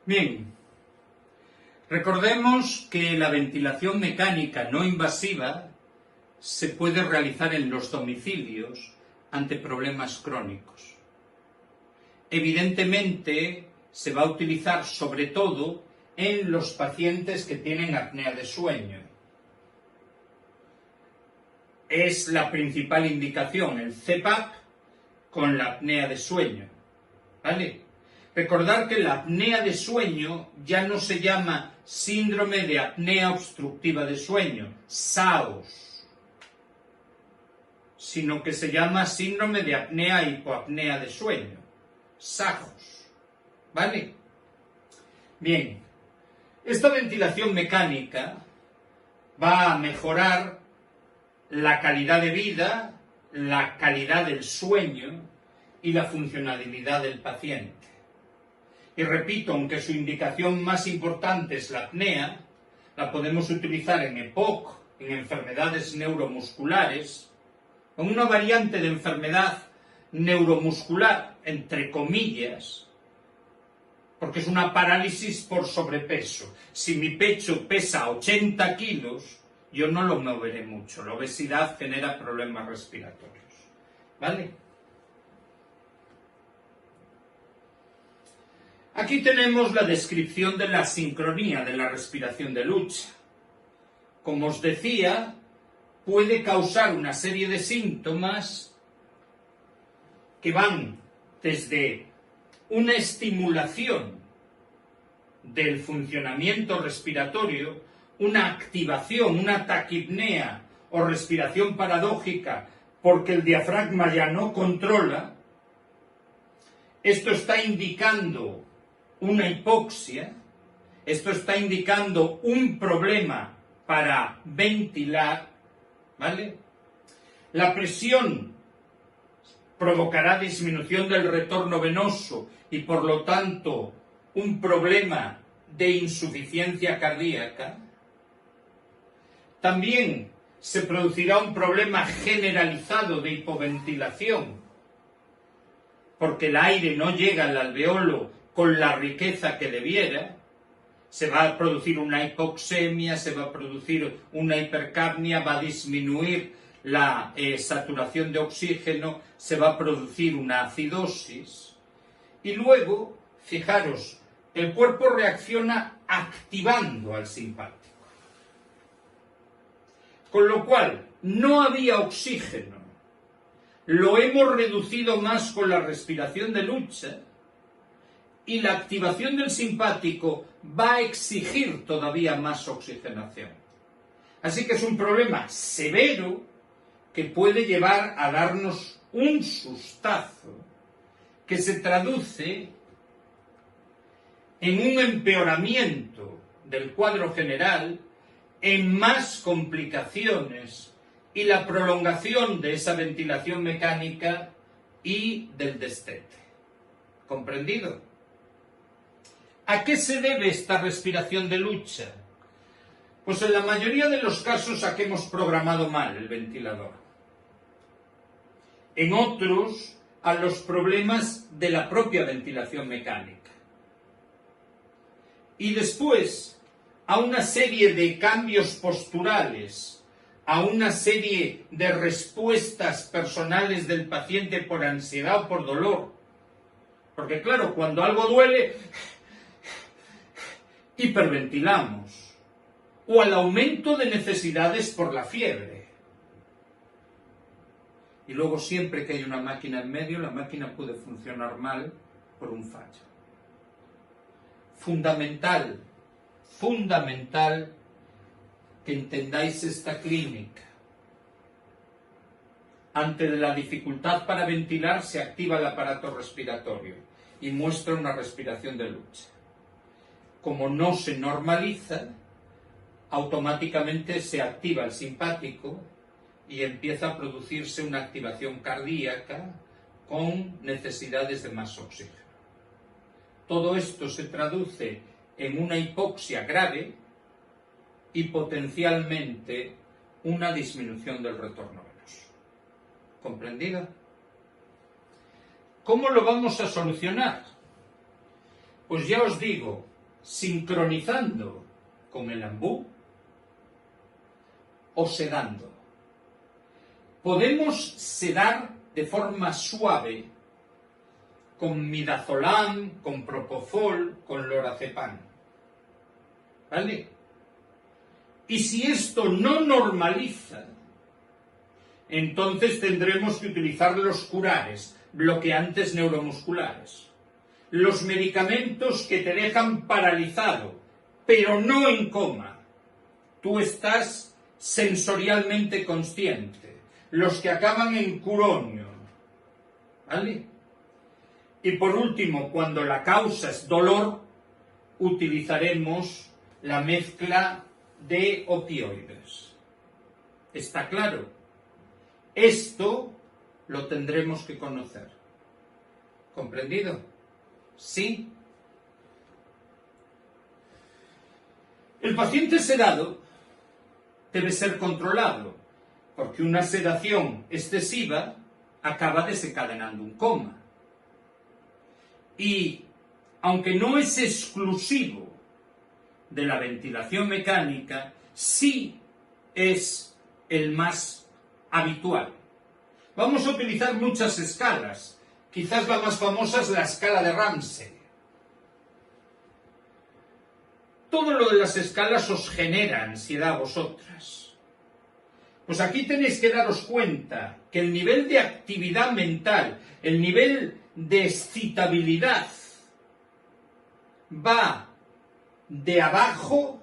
Bien, recordemos que la ventilación mecánica no invasiva se puede realizar en los domicilios ante problemas crónicos. Evidentemente, se va a utilizar sobre todo en los pacientes que tienen apnea de sueño. Es la principal indicación, el CPAP con la apnea de sueño, ¿vale? Recordar que la apnea de sueño ya no se llama síndrome de apnea obstructiva de sueño, SAOS, sino que se llama síndrome de apnea hipoapnea de sueño, SAOS, ¿vale? Bien, esta ventilación mecánica va a mejorar la calidad de vida, la calidad del sueño y la funcionalidad del paciente. Y repito, aunque su indicación más importante es la apnea, la podemos utilizar en EPOC, en enfermedades neuromusculares, con una variante de enfermedad neuromuscular, entre comillas, porque es una parálisis por sobrepeso. Si mi pecho pesa 80 kilos, yo no lo moveré mucho. La obesidad genera problemas respiratorios, ¿vale? Aquí tenemos la descripción de la sincronía de la respiración de lucha. Como os decía, puede causar una serie de síntomas que van desde una estimulación del funcionamiento respiratorio, una activación, una taquipnea o respiración paradójica porque el diafragma ya no controla. Esto está indicando una hipoxia, esto está indicando un problema para ventilar, ¿vale? La presión provocará disminución del retorno venoso y por lo tanto un problema de insuficiencia cardíaca. También se producirá un problema generalizado de hipoventilación, porque el aire no llega al alveolo con la riqueza que debiera. Se va a producir una hipoxemia, se va a producir una hipercapnia, va a disminuir la saturación de oxígeno, se va a producir una acidosis. Y luego, fijaros, el cuerpo reacciona activando al simpático. Con lo cual, no había oxígeno. Lo hemos reducido más con la respiración de lucha y la activación del simpático va a exigir todavía más oxigenación. Así que es un problema severo que puede llevar a darnos un sustazo que se traduce en un empeoramiento del cuadro general, en más complicaciones y la prolongación de esa ventilación mecánica y del destete. ¿Comprendido? ¿A qué se debe esta respiración de lucha? Pues en la mayoría de los casos a que hemos programado mal el ventilador. En otros, a los problemas de la propia ventilación mecánica. Y después, a una serie de cambios posturales, a una serie de respuestas personales del paciente por ansiedad o por dolor. Porque claro, cuando algo duele, hiperventilamos, o al aumento de necesidades por la fiebre. Y luego siempre que hay una máquina en medio, la máquina puede funcionar mal por un fallo. Fundamental que entendáis esta clínica. Ante la dificultad para ventilar se activa el aparato respiratorio y muestra una respiración de lucha. Como no se normaliza, automáticamente se activa el simpático y empieza a producirse una activación cardíaca con necesidades de más oxígeno. Todo esto se traduce en una hipoxia grave y potencialmente una disminución del retorno venoso. ¿Comprendido? ¿Cómo lo vamos a solucionar? Pues ya os digo, sincronizando con el ambú o sedando. Podemos sedar de forma suave con midazolam, con propofol, con lorazepam. ¿Vale? Y si esto no normaliza, entonces tendremos que utilizar los curares, bloqueantes neuromusculares. Los medicamentos que te dejan paralizado, pero no en coma. Tú estás sensorialmente consciente. Los que acaban en curonio. ¿Vale? Y por último, cuando la causa es dolor, utilizaremos la mezcla de opioides. ¿Está claro? Esto lo tendremos que conocer. ¿Comprendido? ¿Sí? El paciente sedado debe ser controlado, porque una sedación excesiva acaba desencadenando un coma. Y, aunque no es exclusivo de la ventilación mecánica, sí es el más habitual. Vamos a utilizar muchas escalas. Quizás la más famosa es la escala de Ramsay. Todo lo de las escalas os genera ansiedad a vosotras. Pues aquí tenéis que daros cuenta que el nivel de actividad mental, el nivel de excitabilidad, va de abajo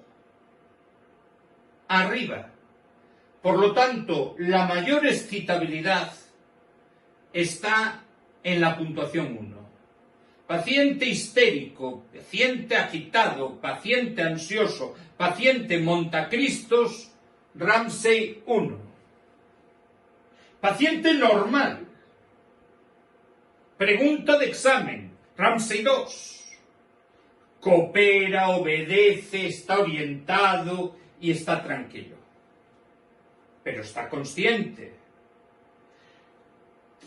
a arriba. Por lo tanto, la mayor excitabilidad está en la puntuación 1. Paciente histérico, paciente agitado, paciente ansioso, paciente montacristos, Ramsay 1. Paciente normal, pregunta de examen, Ramsay 2. Coopera, obedece, está orientado y está tranquilo. Pero está consciente.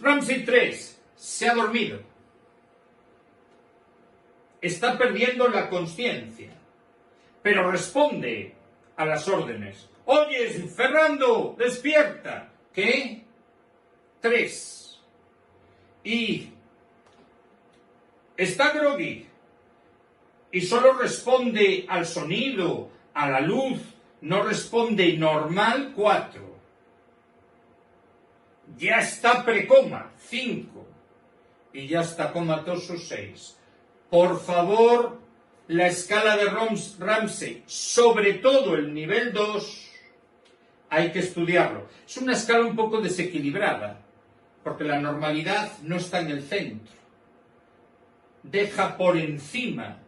Ramsay 3, se ha dormido. Está perdiendo la conciencia, pero responde a las órdenes. Oyes, Fernando, despierta. ¿Qué? 3. Y está groggy y solo responde al sonido, a la luz, no responde normal, 4. Ya está precoma, 5. Y ya está comatoso, 6. Por favor, la escala de Ramsay, sobre todo el nivel 2, hay que estudiarlo. Es una escala un poco desequilibrada, porque la normalidad no está en el centro. Deja por encima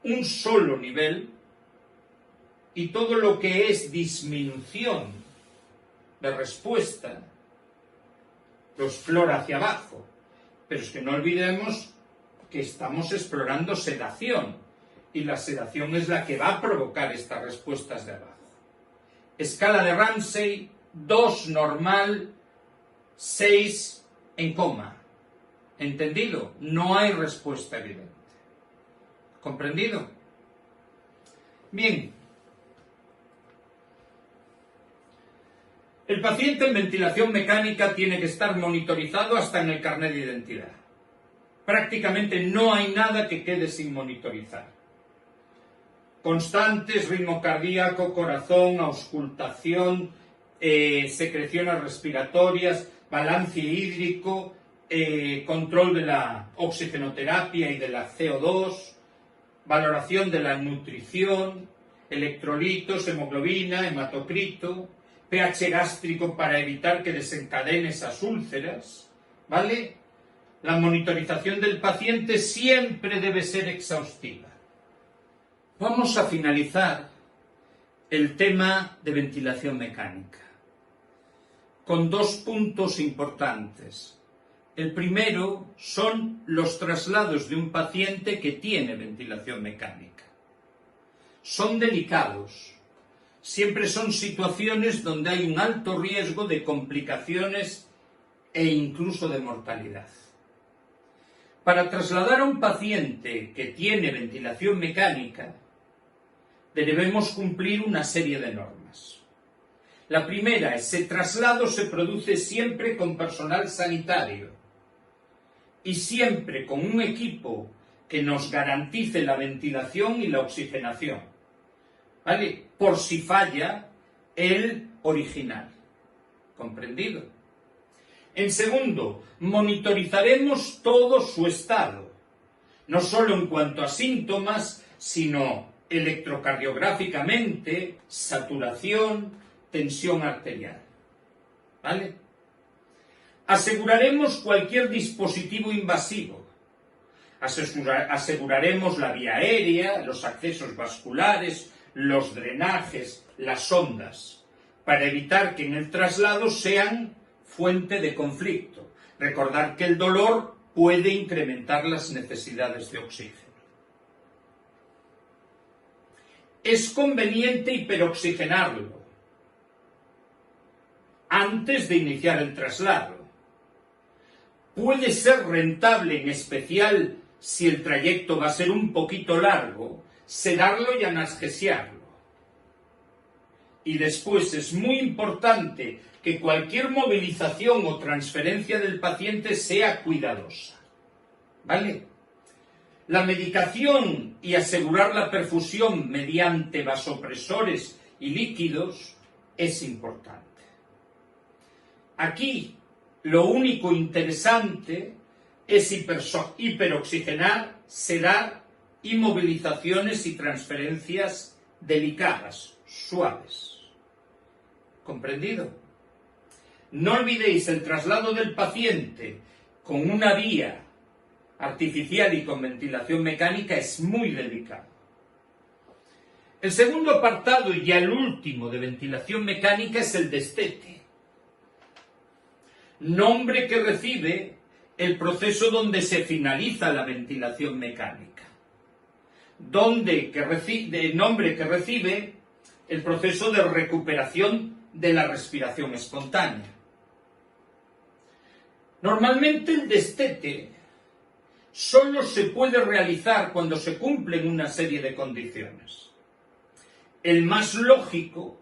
un solo nivel y todo lo que es disminución de respuesta lo explora hacia abajo. Pero es que no olvidemos que estamos explorando sedación y la sedación es la que va a provocar estas respuestas de abajo. Escala de Ramsay, 2 normal, 6 en coma. ¿Entendido? No hay respuesta evidente. ¿Comprendido? Bien. El paciente en ventilación mecánica tiene que estar monitorizado hasta en el carnet de identidad. Prácticamente no hay nada que quede sin monitorizar. Constantes, ritmo cardíaco, corazón, auscultación, secreciones respiratorias, balance hídrico, control de la oxigenoterapia y de la CO2, valoración de la nutrición, electrolitos, hemoglobina, hematocrito, pH gástrico para evitar que desencadene esas úlceras, ¿vale? La monitorización del paciente siempre debe ser exhaustiva. Vamos a finalizar el tema de ventilación mecánica con 2 puntos importantes. El primero son los traslados de un paciente que tiene ventilación mecánica. Son delicados. Siempre son situaciones donde hay un alto riesgo de complicaciones e incluso de mortalidad. Para trasladar a un paciente que tiene ventilación mecánica, debemos cumplir una serie de normas. La primera, ese traslado se produce siempre con personal sanitario y siempre con un equipo que nos garantice la ventilación y la oxigenación, ¿vale? Por si falla el original. ¿Comprendido? En segundo, monitorizaremos todo su estado, no solo en cuanto a síntomas, sino electrocardiográficamente, saturación, tensión arterial. ¿Vale? Aseguraremos cualquier dispositivo invasivo. Aseguraremos la vía aérea, los accesos vasculares, los drenajes, las ondas, para evitar que en el traslado sean fuente de conflicto. Recordar que el dolor puede incrementar las necesidades de oxígeno. Es conveniente hiperoxigenarlo antes de iniciar el traslado. Puede ser rentable, en especial si el trayecto va a ser un poquito largo, sedarlo y analgesiarlo. Y después es muy importante que cualquier movilización o transferencia del paciente sea cuidadosa. ¿Vale? La medicación y asegurar la perfusión mediante vasopresores y líquidos es importante. Aquí lo único interesante es hiperoxigenar, sedar y movilizaciones y transferencias delicadas, suaves. ¿Comprendido? No olvidéis, el traslado del paciente con una vía artificial y con ventilación mecánica es muy delicado. El segundo apartado y ya el último de ventilación mecánica es el destete. Nombre que recibe el proceso donde se finaliza la ventilación mecánica. Nombre que recibe el proceso de recuperación de la respiración espontánea. Normalmente el destete solo se puede realizar cuando se cumplen una serie de condiciones. El más lógico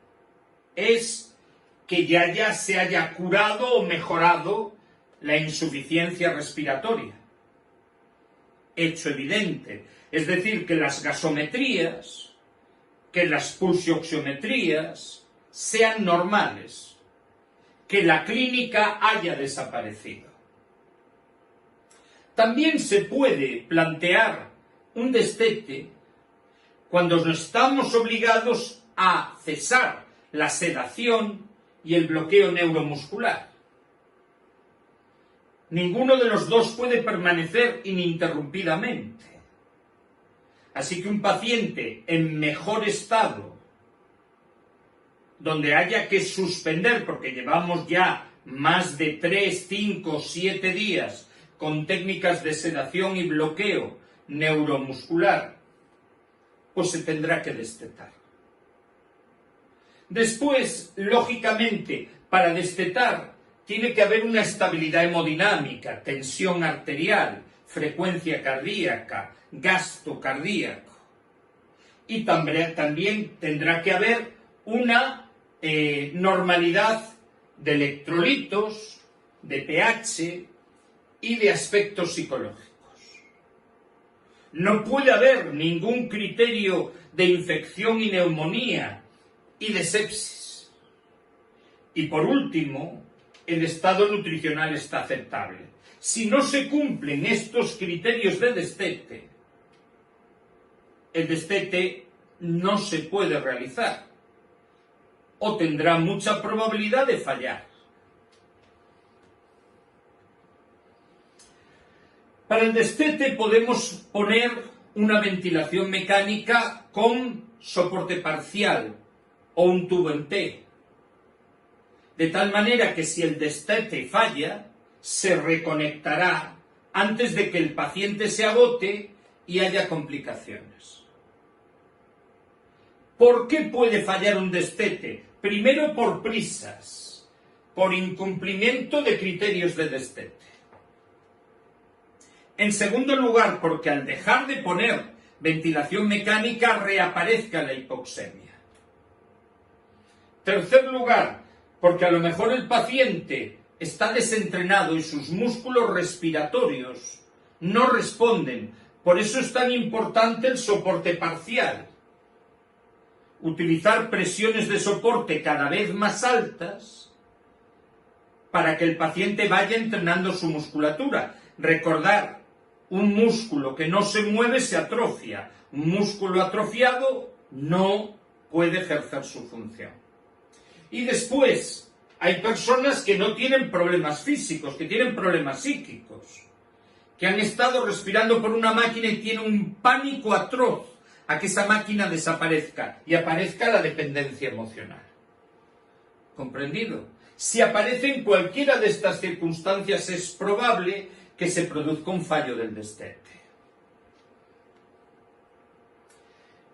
es que ya se haya curado o mejorado la insuficiencia respiratoria. Hecho evidente, es decir, que las gasometrías, que las pulsioxiometrías sean normales, que la clínica haya desaparecido. También se puede plantear un destete cuando no estamos obligados a cesar la sedación y el bloqueo neuromuscular. Ninguno de los dos puede permanecer ininterrumpidamente. Así que un paciente en mejor estado, donde haya que suspender, porque llevamos ya más de 3, 5, 7 días con técnicas de sedación y bloqueo neuromuscular, pues se tendrá que destetar. Después, lógicamente, para destetar tiene que haber una estabilidad hemodinámica, tensión arterial, frecuencia cardíaca, gasto cardíaco. Y también tendrá que haber una normalidad de electrolitos, de pH y de aspectos psicológicos. No puede haber ningún criterio de infección y neumonía y de sepsis. Y por último, el estado nutricional está aceptable. Si no se cumplen estos criterios de destete, el destete no se puede realizar o tendrá mucha probabilidad de fallar. Para el destete podemos poner una ventilación mecánica con soporte parcial o un tubo en T, de tal manera que si el destete falla, se reconectará antes de que el paciente se agote y haya complicaciones. ¿Por qué puede fallar un destete? Primero, por prisas, por incumplimiento de criterios de destete. En segundo lugar, porque al dejar de poner ventilación mecánica reaparezca la hipoxemia. Tercer lugar, porque a lo mejor el paciente está desentrenado y sus músculos respiratorios no responden. Por eso es tan importante el soporte parcial. Utilizar presiones de soporte cada vez más altas para que el paciente vaya entrenando su musculatura. Recordar, un músculo que no se mueve se atrofia. Un músculo atrofiado no puede ejercer su función. Y después, hay personas que no tienen problemas físicos, que tienen problemas psíquicos, que han estado respirando por una máquina y tienen un pánico atroz a que esa máquina desaparezca y aparezca la dependencia emocional. ¿Comprendido? Si aparece en cualquiera de estas circunstancias, es probable que se produzca un fallo del destete.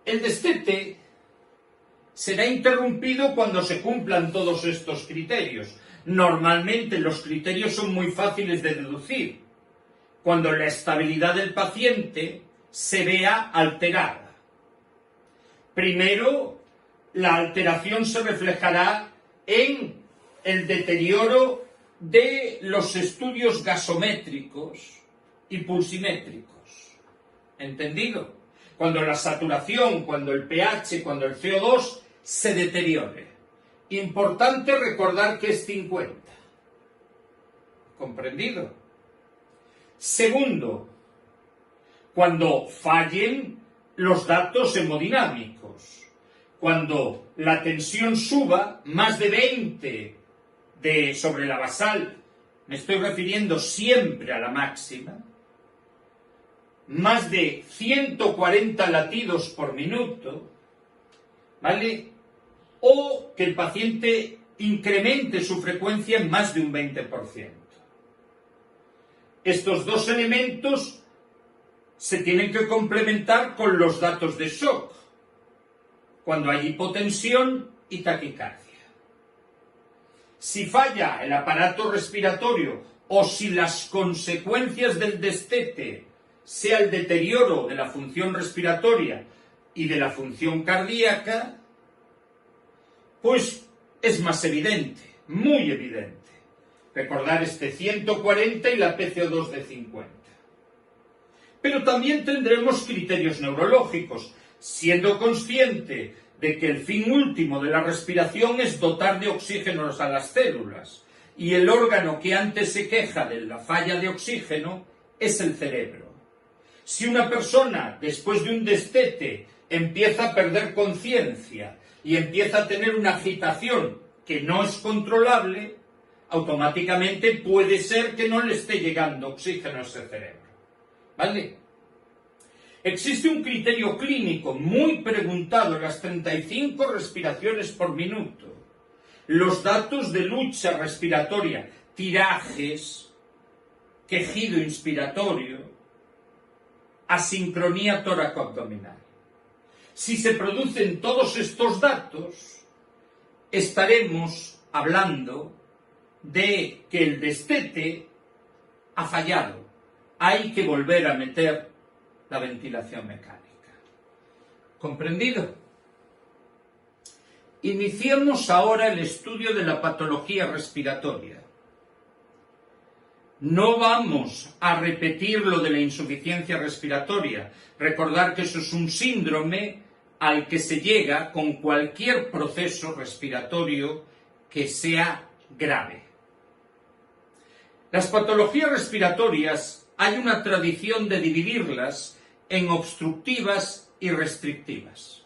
El destete será interrumpido cuando se cumplan todos estos criterios. Normalmente los criterios son muy fáciles de deducir. Cuando la estabilidad del paciente se vea alterada. Primero, la alteración se reflejará en el deterioro de los estudios gasométricos y pulsimétricos. ¿Entendido? Cuando la saturación, cuando el pH, cuando el CO2 se deteriore. Importante recordar que es 50. ¿Comprendido? Segundo, cuando fallen los datos hemodinámicos, cuando la tensión suba más de 20 sobre la basal, me estoy refiriendo siempre a la máxima, más de 140 latidos por minuto, ¿vale? O que el paciente incremente su frecuencia en más de un 20%. Estos dos elementos se tienen que complementar con los datos de shock, cuando hay hipotensión y taquicardia. Si falla el aparato respiratorio o si las consecuencias del destete sea el deterioro de la función respiratoria y de la función cardíaca, pues es más evidente, muy evidente. Recordar este 140 y la PCO2 de 50. Pero también tendremos criterios neurológicos, siendo consciente de que el fin último de la respiración es dotar de oxígeno a las células, y el órgano que antes se queja de la falla de oxígeno es el cerebro. Si una persona, después de un destete, empieza a perder conciencia y empieza a tener una agitación que no es controlable, automáticamente puede ser que no le esté llegando oxígeno a ese cerebro. ¿Vale? Existe un criterio clínico muy preguntado en las 35 respiraciones por minuto. Los datos de lucha respiratoria, tirajes, quejido inspiratorio, asincronía tóraco-abdominal. Si se producen todos estos datos, estaremos hablando de que el destete ha fallado. Hay que volver a meter la ventilación mecánica. ¿Comprendido? Iniciemos ahora el estudio de la patología respiratoria. No vamos a repetir lo de la insuficiencia respiratoria. Recordar que eso es un síndrome al que se llega con cualquier proceso respiratorio que sea grave. Las patologías respiratorias hay una tradición de dividirlas en obstructivas y restrictivas.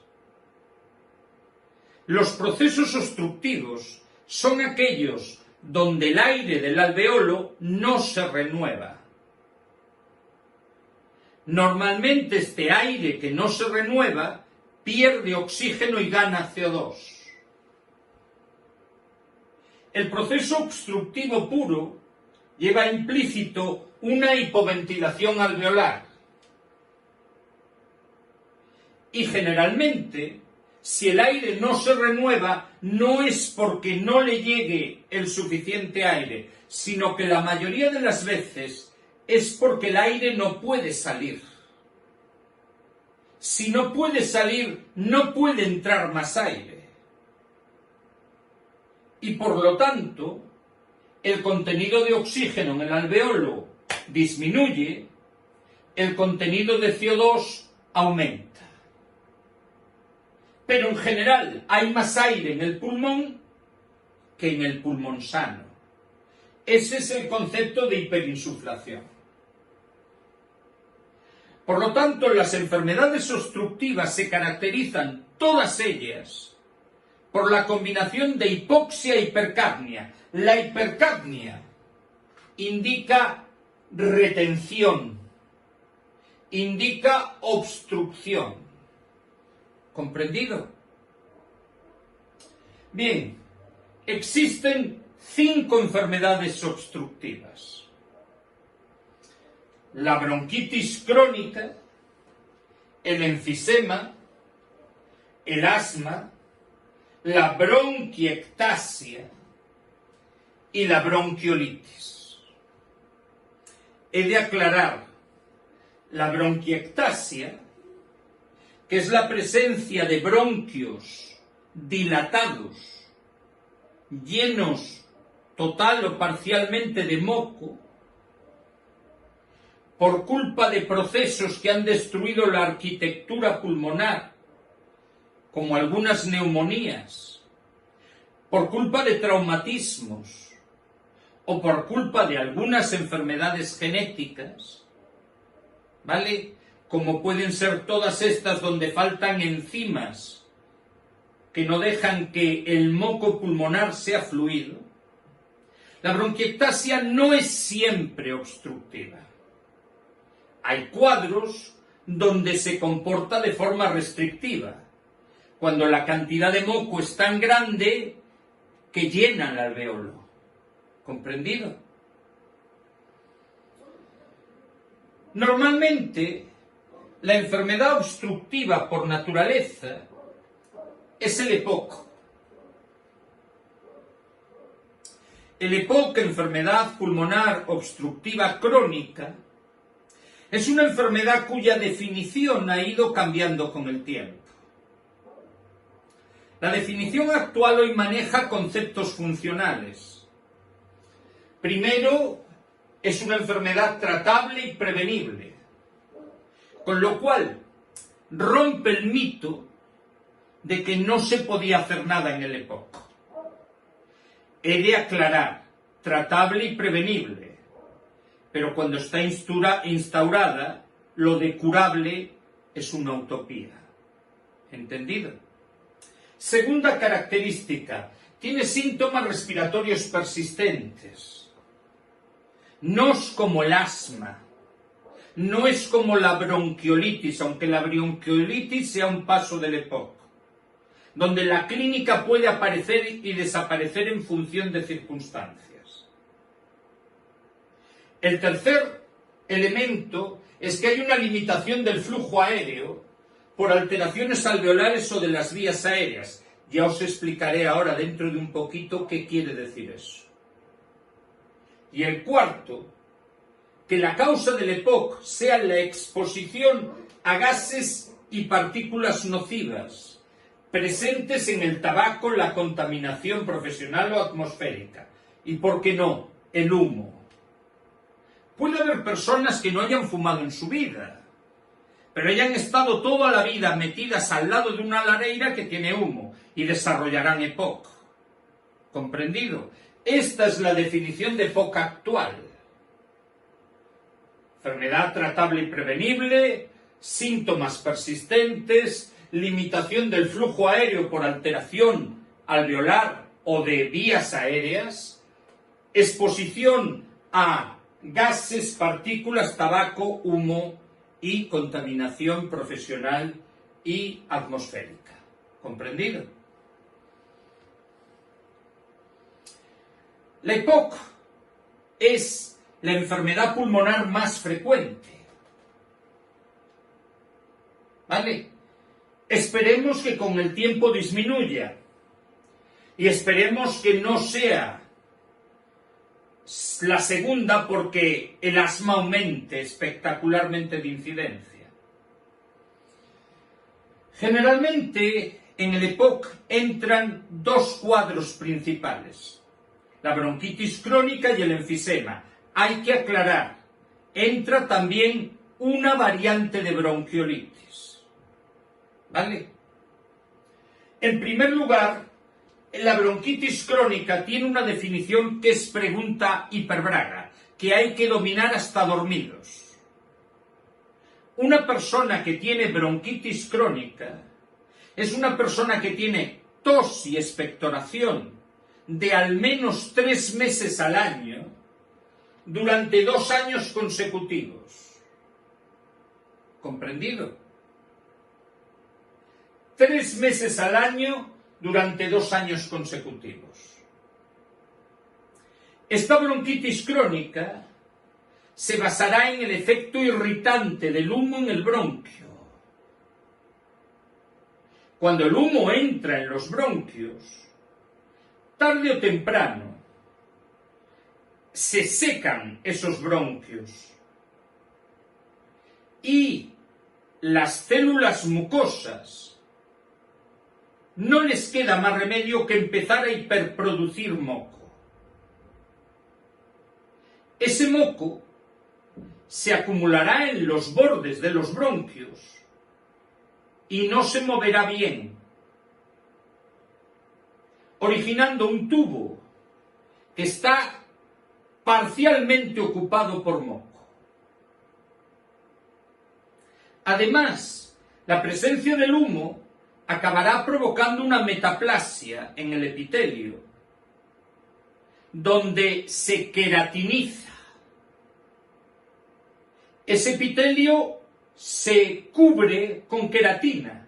Los procesos obstructivos son aquellos donde el aire del alveolo no se renueva. Normalmente este aire que no se renueva pierde oxígeno y gana CO2. El proceso obstructivo puro lleva implícito una hipoventilación alveolar. Y generalmente, si el aire no se renueva, no es porque no le llegue el suficiente aire, sino que la mayoría de las veces es porque el aire no puede salir. Si no puede salir, no puede entrar más aire. Y por lo tanto, el contenido de oxígeno en el alveolo disminuye, el contenido de CO2 aumenta. Pero en general hay más aire en el pulmón que en el pulmón sano. Ese es el concepto de hiperinsuflación. Por lo tanto, las enfermedades obstructivas se caracterizan, todas ellas, por la combinación de hipoxia e hipercapnia. La hipercapnia indica retención, indica obstrucción. ¿Comprendido? Bien, existen 5 enfermedades obstructivas. La bronquitis crónica, el enfisema, el asma, la bronquiectasia y la bronquiolitis. He de aclarar, la bronquiectasia, que es la presencia de bronquios dilatados, llenos total o parcialmente de moco, por culpa de procesos que han destruido la arquitectura pulmonar, como algunas neumonías, por culpa de traumatismos o por culpa de algunas enfermedades genéticas, ¿vale? Como pueden ser todas estas donde faltan enzimas que no dejan que el moco pulmonar sea fluido. La bronquiectasia no es siempre obstructiva. Hay cuadros donde se comporta de forma restrictiva, cuando la cantidad de moco es tan grande que llena el alveolo. ¿Comprendido? Normalmente, la enfermedad obstructiva por naturaleza es el EPOC. El EPOC, enfermedad pulmonar obstructiva crónica, es una enfermedad cuya definición ha ido cambiando con el tiempo. La definición actual hoy maneja conceptos funcionales. Primero, es una enfermedad tratable y prevenible, con lo cual rompe el mito de que no se podía hacer nada en el EPOC. He de aclarar, tratable y prevenible, pero cuando está instaurada, lo de curable es una utopía. ¿Entendido? Segunda característica, tiene síntomas respiratorios persistentes. No es como el asma, no es como la bronquiolitis, aunque la bronquiolitis sea un paso del EPOC, donde la clínica puede aparecer y desaparecer en función de circunstancias. El tercer elemento es que hay una limitación del flujo aéreo por alteraciones alveolares o de las vías aéreas. Ya os explicaré ahora dentro de un poquito qué quiere decir eso. Y el cuarto, que la causa del EPOC sea la exposición a gases y partículas nocivas presentes en el tabaco, la contaminación profesional o atmosférica. Y, ¿por qué no?, el humo. Puede haber personas que no hayan fumado en su vida, pero hayan estado toda la vida metidas al lado de una lareira que tiene humo y desarrollarán EPOC. ¿Comprendido? Esta es la definición de EPOC actual. Enfermedad tratable y prevenible, síntomas persistentes, limitación del flujo aéreo por alteración alveolar o de vías aéreas, exposición a gases, partículas, tabaco, humo y contaminación profesional y atmosférica. ¿Comprendido? La EPOC es la enfermedad pulmonar más frecuente. ¿Vale? Esperemos que con el tiempo disminuya y esperemos que no sea La segunda, porque el asma aumente espectacularmente de incidencia. Generalmente en el EPOC entran dos cuadros principales: la bronquitis crónica y el enfisema. Hay que aclarar, entra también una variante de bronquiolitis. ¿Vale? En primer lugar, la bronquitis crónica tiene una definición que es pregunta hiperbraga, que hay que dominar hasta dormidos. Una persona que tiene bronquitis crónica es una persona que tiene tos y expectoración de al menos 3 meses al año durante 2 años consecutivos. ¿Comprendido? 3 meses al año durante 2 años consecutivos. Esta bronquitis crónica se basará en el efecto irritante del humo en el bronquio. Cuando el humo entra en los bronquios, tarde o temprano, se secan esos bronquios y las células mucosas no les queda más remedio que empezar a hiperproducir moco. Ese moco se acumulará en los bordes de los bronquios y no se moverá bien, originando un tubo que está parcialmente ocupado por moco. Además, la presencia del humo acabará provocando una metaplasia en el epitelio, donde se queratiniza. Ese epitelio se cubre con queratina,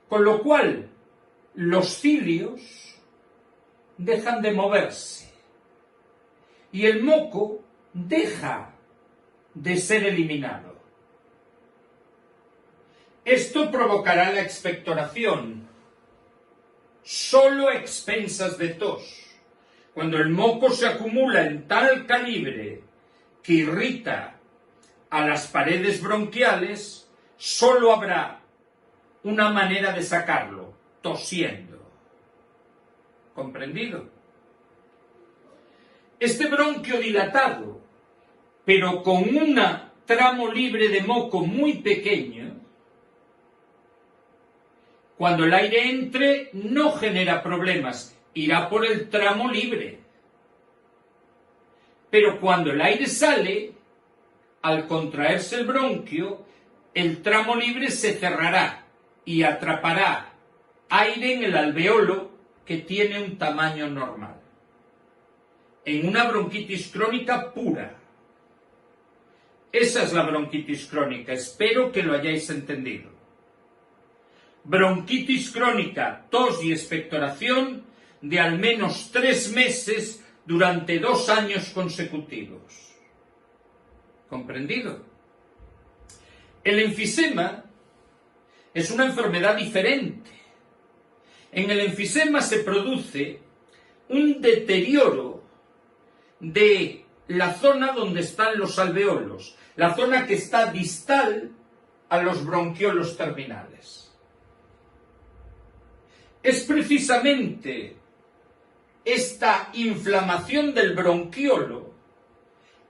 con lo cual los cilios dejan de moverse y el moco deja de ser eliminado. Esto provocará la expectoración, solo a expensas de tos. Cuando el moco se acumula en tal calibre que irrita a las paredes bronquiales, solo habrá una manera de sacarlo: tosiendo. ¿Comprendido? Este bronquio dilatado, pero con un tramo libre de moco muy pequeño, cuando el aire entre no genera problemas, irá por el tramo libre. Pero cuando el aire sale, al contraerse el bronquio, el tramo libre se cerrará y atrapará aire en el alveolo, que tiene un tamaño normal. En una bronquitis crónica pura. Esa es la bronquitis crónica. Espero que lo hayáis entendido. Bronquitis crónica, tos y expectoración de al menos 3 meses durante 2 años consecutivos. ¿Comprendido? El enfisema es una enfermedad diferente. En el enfisema se produce un deterioro de la zona donde están los alveolos, la zona que está distal a los bronquiolos terminales. Es precisamente esta inflamación del bronquiolo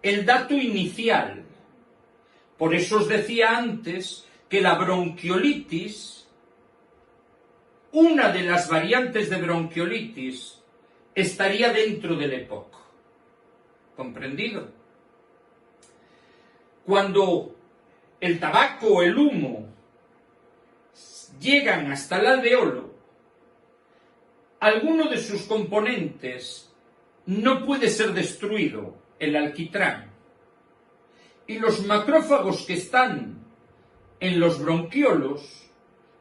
el dato inicial. Por eso os decía antes que la bronquiolitis, una de las variantes de bronquiolitis, estaría dentro del EPOC. ¿Comprendido? Cuando el tabaco o el humo llegan hasta el alveolo, alguno de sus componentes no puede ser destruido, el alquitrán, y los macrófagos que están en los bronquiolos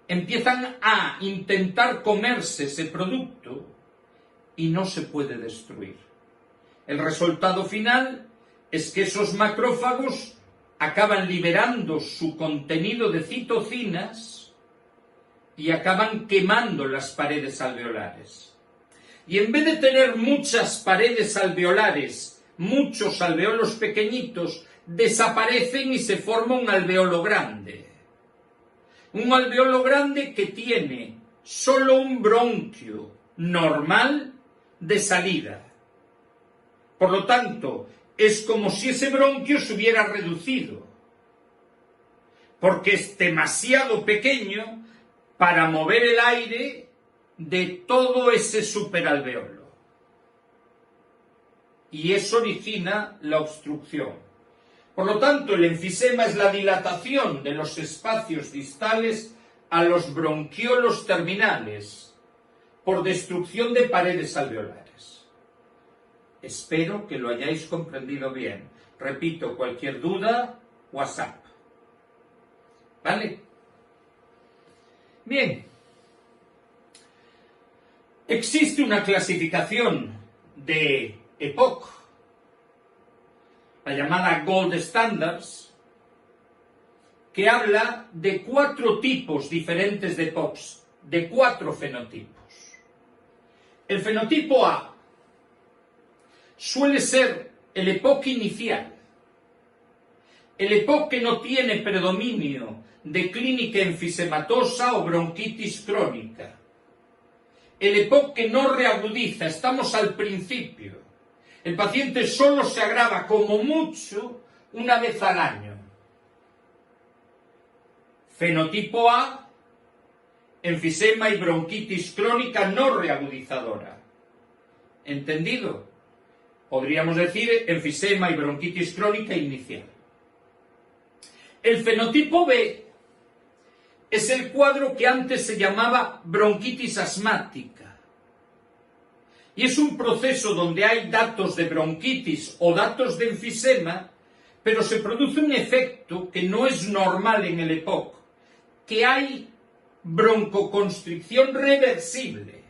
empiezan a intentar comerse ese producto y no se puede destruir. El resultado final es que esos macrófagos acaban liberando su contenido de citocinas y acaban quemando las paredes alveolares. Y en vez de tener muchas paredes alveolares, muchos alveolos pequeñitos, desaparecen y se forma un alveolo grande. Un alveolo grande que tiene solo un bronquio normal de salida. Por lo tanto, es como si ese bronquio se hubiera reducido, porque es demasiado pequeño para mover el aire de todo ese superalveolo. Y eso origina la obstrucción. Por lo tanto, el enfisema es la dilatación de los espacios distales a los bronquiolos terminales por destrucción de paredes alveolares. Espero que lo hayáis comprendido bien. Repito, cualquier duda, WhatsApp. ¿Vale? Bien. Existe una clasificación de EPOC, la llamada Gold Standards, que habla de 4 tipos diferentes de EPOCs, de 4 fenotipos. El fenotipo A suele ser el EPOC inicial, el EPOC que no tiene predominio de clínica enfisematosa o bronquitis crónica, el EPOC que no reagudiza, estamos al principio. El paciente solo se agrava como mucho una vez al año. Fenotipo A, enfisema y bronquitis crónica no reagudizadora. ¿Entendido? Podríamos decir enfisema y bronquitis crónica inicial. El fenotipo B es el cuadro que antes se llamaba bronquitis asmática. Y es un proceso donde hay datos de bronquitis o datos de enfisema, pero se produce un efecto que no es normal en el EPOC, que hay broncoconstricción reversible,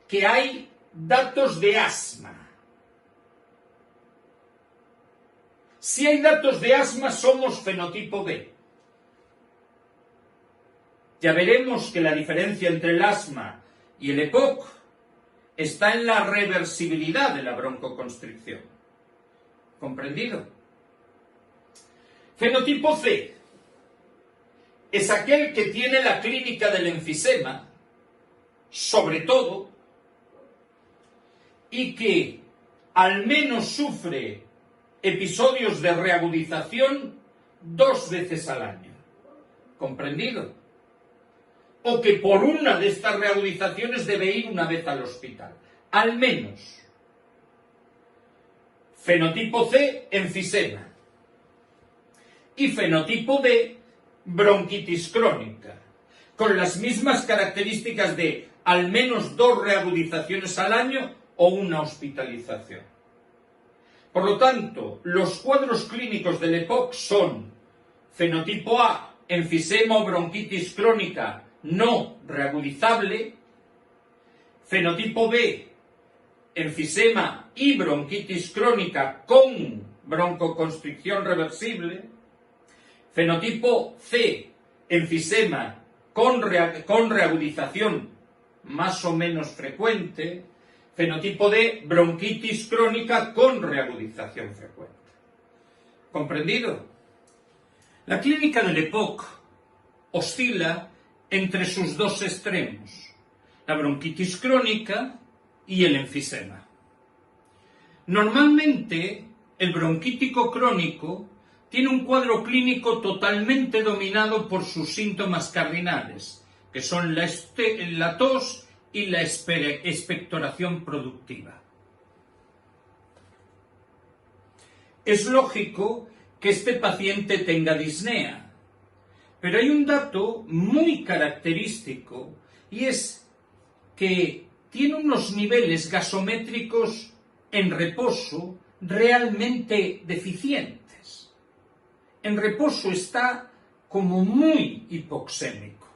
que hay datos de asma. Si hay datos de asma, somos fenotipo B. Ya veremos que la diferencia entre el asma y el EPOC está en la reversibilidad de la broncoconstricción. ¿Comprendido? Fenotipo C es aquel que tiene la clínica del enfisema, sobre todo, y que al menos sufre episodios de reagudización 2 veces al año. ¿Comprendido? O que por una de estas reagudizaciones debe ir una vez al hospital. Al menos. Fenotipo C, enfisema. Y fenotipo D, bronquitis crónica. Con las mismas características de al menos 2 reagudizaciones al año o una hospitalización. Por lo tanto, los cuadros clínicos del EPOC son fenotipo A, enfisema o bronquitis crónica no reagudizable, fenotipo B, enfisema y bronquitis crónica con broncoconstricción reversible, fenotipo C, enfisema con reagudización más o menos frecuente, fenotipo D, bronquitis crónica con reagudización frecuente. ¿Comprendido? La clínica del EPOC oscila entre sus 2 extremos, la bronquitis crónica y el enfisema. Normalmente, el bronquítico crónico tiene un cuadro clínico totalmente dominado por sus síntomas cardinales, que son la tos y la expectoración productiva. Es lógico que este paciente tenga disnea, pero hay un dato muy característico y es que tiene unos niveles gasométricos en reposo realmente deficientes. En reposo está como muy hipoxémico.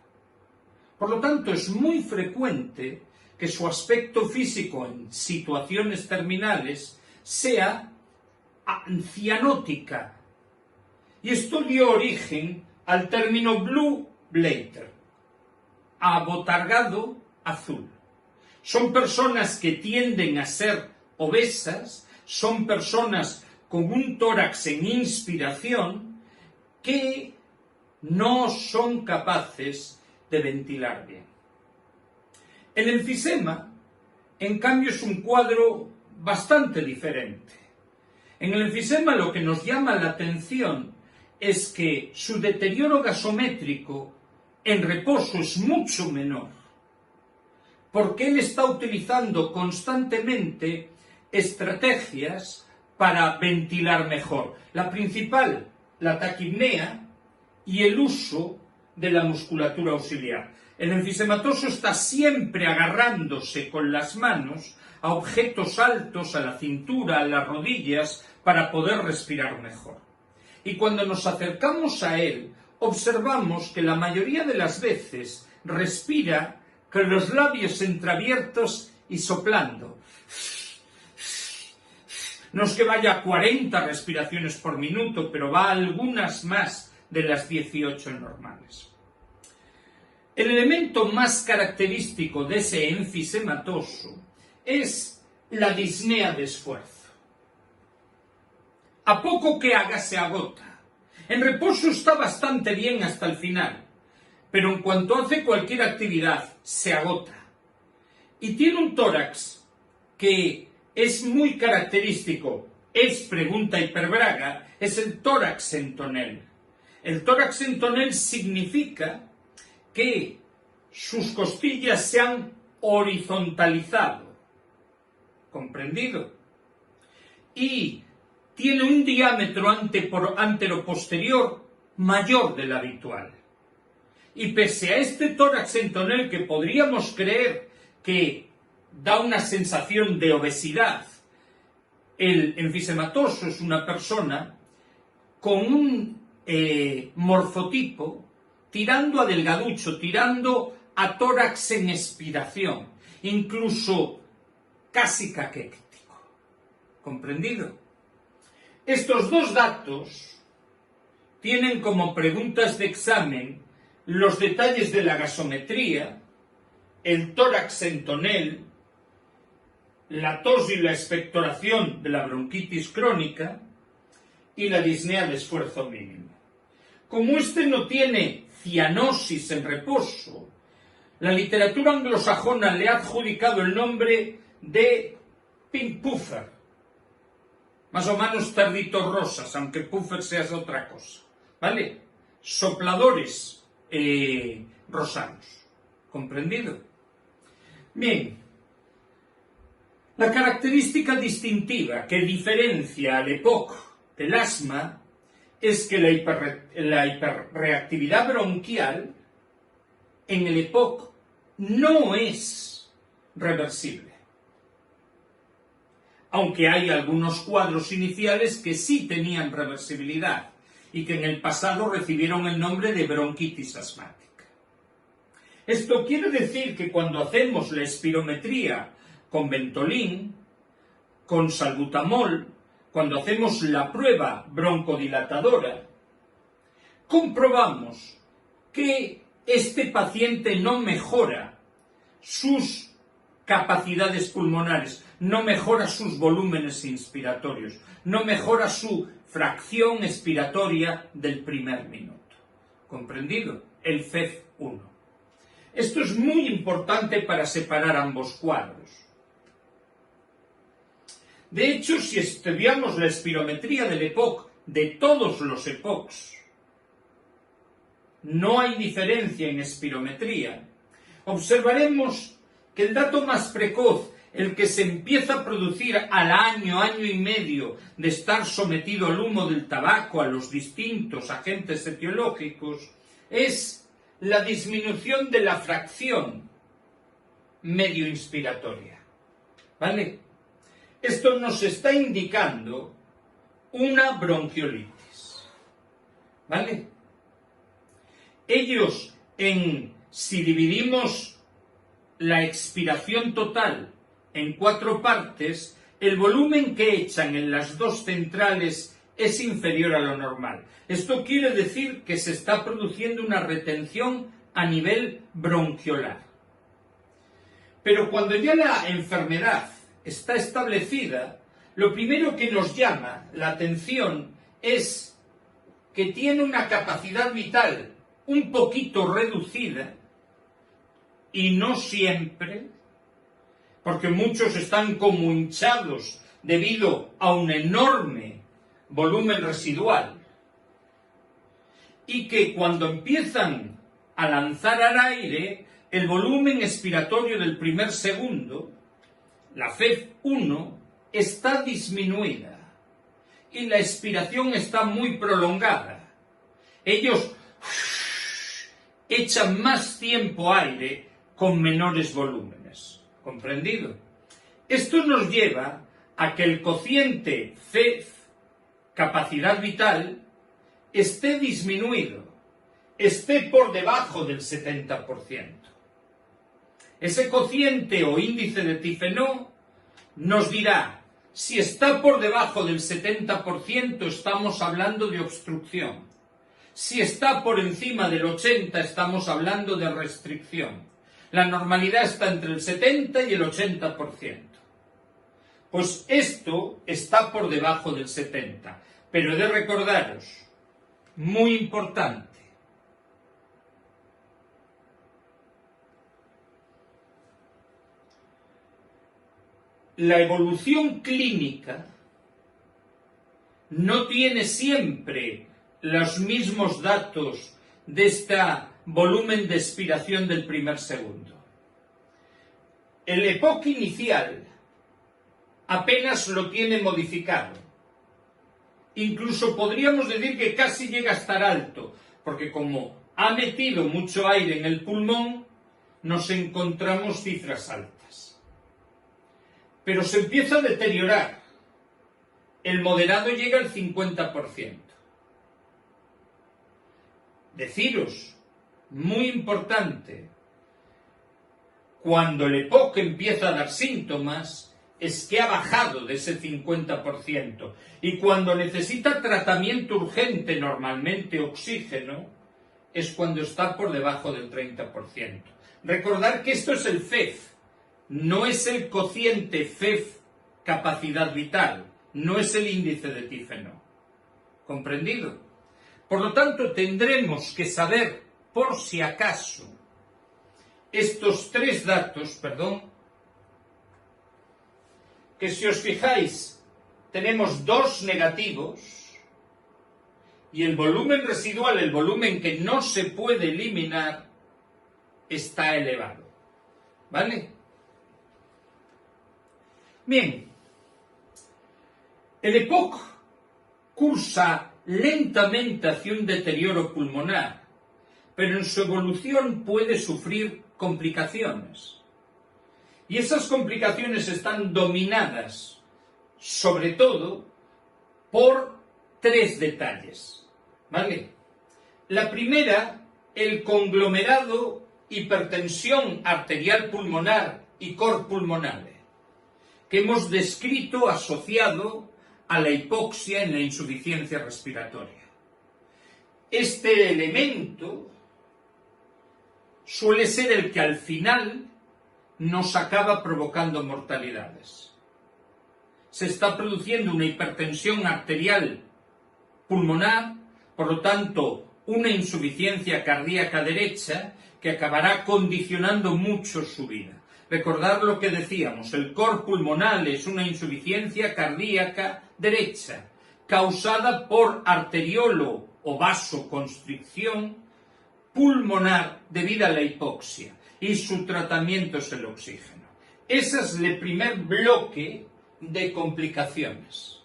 Por lo tanto, es muy frecuente que su aspecto físico en situaciones terminales sea cianótica. Y esto dio origen al término blue bladder, abotargado azul. Son personas que tienden a ser obesas, son personas con un tórax en inspiración que no son capaces de ventilar bien. El enfisema, en cambio, es un cuadro bastante diferente. En el enfisema lo que nos llama la atención es que su deterioro gasométrico en reposo es mucho menor, porque él está utilizando constantemente estrategias para ventilar mejor. La principal, la taquipnea y el uso de la musculatura auxiliar. El enfisematoso está siempre agarrándose con las manos a objetos altos, a la cintura, a las rodillas, para poder respirar mejor. Y cuando nos acercamos a él, observamos que la mayoría de las veces respira con los labios entreabiertos y soplando. No es que vaya a 40 respiraciones por minuto, pero va a algunas más de las 18 normales. El elemento más característico de ese enfisematoso es la disnea de esfuerzo. A poco que haga se agota. En reposo está bastante bien hasta el final, pero en cuanto hace cualquier actividad se agota. Y tiene un tórax que es muy característico, es pregunta Hiperbraga, es el tórax en tonel. El tórax en tonel significa que sus costillas se han horizontalizado, ¿comprendido? Y tiene un diámetro anteroposterior mayor del habitual. Y pese a este tórax en tonel que podríamos creer que da una sensación de obesidad, el enfisematoso es una persona con un morfotipo tirando a delgaducho, tirando a tórax en expiración, incluso casi caquéctico. ¿Comprendido? Estos dos datos tienen como preguntas de examen los detalles de la gasometría, el tórax en tonel, la tos y la expectoración de la bronquitis crónica y la disnea de esfuerzo mínimo. Como este no tiene cianosis en reposo, la literatura anglosajona le ha adjudicado el nombre de pink puffer, más o menos cerditos rosas, aunque puffer sea otra cosa, ¿vale? Sopladores rosanos, ¿comprendido? Bien, la característica distintiva que diferencia al EPOC del asma es que la hiperreactividad bronquial en el EPOC no es reversible. Aunque hay algunos cuadros iniciales que sí tenían reversibilidad y que en el pasado recibieron el nombre de bronquitis asmática. Esto quiere decir que cuando hacemos la espirometría con Ventolin, con salbutamol, cuando hacemos la prueba broncodilatadora, comprobamos que este paciente no mejora sus capacidades pulmonares, no mejora sus volúmenes inspiratorios, no mejora su fracción expiratoria del primer minuto. ¿Comprendido? El FEV1. Esto es muy importante para separar ambos cuadros. De hecho, si estudiamos la espirometría del EPOC, de todos los EPOCs, no hay diferencia en espirometría, observaremos que el dato más precoz, el que se empieza a producir al año, año y medio de estar sometido al humo del tabaco, a los distintos agentes etiológicos, es la disminución de la fracción medio inspiratoria. ¿Vale? Esto nos está indicando una bronquiolitis. ¿Vale? Ellos, si dividimos la expiración total en 4 partes, el volumen que echan en las 2 centrales es inferior a lo normal. Esto quiere decir que se está produciendo una retención a nivel bronquiolar. Pero cuando ya la enfermedad está establecida, lo primero que nos llama la atención es que tiene una capacidad vital un poquito reducida, y no siempre, porque muchos están como hinchados debido a un enorme volumen residual, y que cuando empiezan a lanzar al aire, el volumen expiratorio del primer segundo, la FEV1, está disminuida y la expiración está muy prolongada. Ellos echan más tiempo aire con menores volúmenes. ¿Comprendido? Esto nos lleva a que el cociente FEV, capacidad vital, esté disminuido, esté por debajo del 70%. Ese cociente o índice de Tifenot nos dirá, si está por debajo del 70%, estamos hablando de obstrucción. Si está por encima del 80%, estamos hablando de restricción. La normalidad está entre el 70% y el 80%. Pues esto está por debajo del 70%. Pero he de recordaros, muy importante, la evolución clínica no tiene siempre los mismos datos de este volumen de expiración del primer segundo. El EPOC inicial apenas lo tiene modificado. Incluso podríamos decir que casi llega a estar alto, porque como ha metido mucho aire en el pulmón, nos encontramos cifras altas. Pero se empieza a deteriorar. El moderado llega al 50%. Deciros, muy importante, cuando el EPOC empieza a dar síntomas, es que ha bajado de ese 50%. Y cuando necesita tratamiento urgente, normalmente oxígeno, es cuando está por debajo del 30%. Recordad que esto es el FEV, no es el cociente FEV capacidad vital, no es el índice de Tifenot. ¿Comprendido? Por lo tanto, tendremos que saber, por si acaso, estos tres datos, que si os fijáis, tenemos dos negativos, y el volumen residual, el volumen que no se puede eliminar, está elevado. ¿Vale? Bien, el EPOC cursa lentamente hacia un deterioro pulmonar, pero en su evolución puede sufrir complicaciones. Y esas complicaciones están dominadas, sobre todo, por tres detalles. ¿Vale? La primera, el conglomerado hipertensión arterial pulmonar y cor pulmonale, que hemos descrito asociado a la hipoxia en la insuficiencia respiratoria. Este elemento suele ser el que al final nos acaba provocando mortalidades. Se está produciendo una hipertensión arterial pulmonar, por lo tanto, una insuficiencia cardíaca derecha que acabará condicionando mucho su vida. Recordad lo que decíamos, el cor pulmonal es una insuficiencia cardíaca derecha, causada por arteriolo o vasoconstricción pulmonar debido a la hipoxia, y su tratamiento es el oxígeno. Ese es el primer bloque de complicaciones.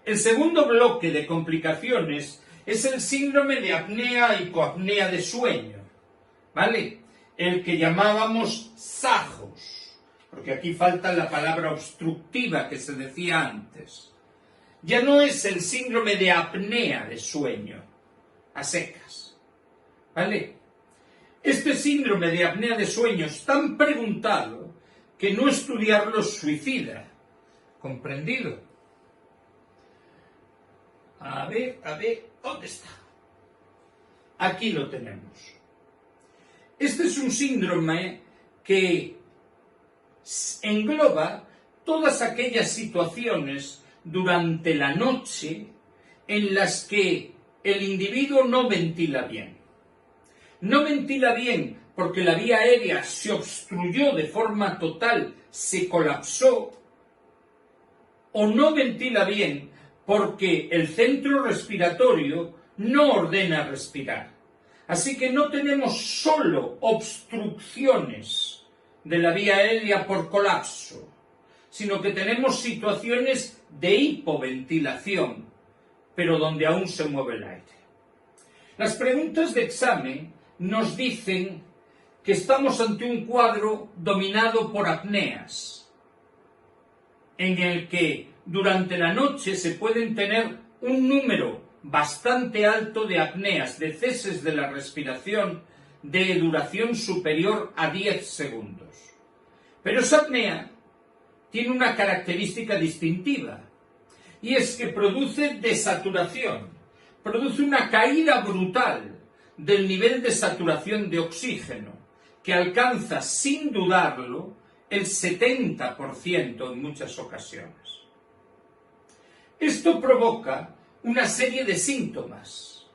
El segundo bloque de complicaciones es el síndrome de apnea-hipoapnea de sueño, ¿vale? El que llamábamos SAJOS, porque aquí falta la palabra obstructiva que se decía antes. Ya no es el síndrome de apnea de sueño, a secas, ¿vale? Este síndrome de apnea de sueño es tan preguntado que no estudiarlo es suicida. ¿Comprendido? A ver, ¿dónde está? Aquí lo tenemos. Este es un síndrome que engloba todas aquellas situaciones durante la noche en las que el individuo no ventila bien. No ventila bien porque la vía aérea se obstruyó de forma total, se colapsó, o no ventila bien porque el centro respiratorio no ordena respirar. Así que no tenemos solo obstrucciones de la vía aérea por colapso, sino que tenemos situaciones de hipoventilación, pero donde aún se mueve el aire. Las preguntas de examen nos dicen que estamos ante un cuadro dominado por apneas, en el que durante la noche se pueden tener un número bastante alto de apneas, de ceses de la respiración, de duración superior a 10 segundos. Pero esa apnea tiene una característica distintiva, y es que produce desaturación, produce una caída brutal del nivel de saturación de oxígeno, que alcanza, sin dudarlo, el 70% en muchas ocasiones. Esto provoca una serie de síntomas,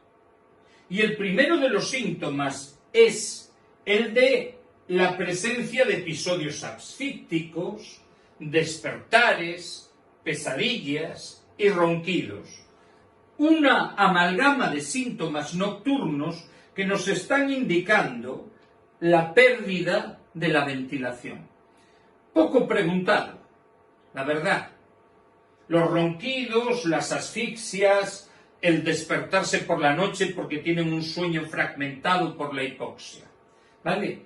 y el primero de los síntomas es el de la presencia de episodios asfícticos, despertares, pesadillas y ronquidos. Una amalgama de síntomas nocturnos que nos están indicando la pérdida de la ventilación. Poco preguntado, la verdad. Los ronquidos, las asfixias, el despertarse por la noche porque tienen un sueño fragmentado por la hipoxia. ¿Vale?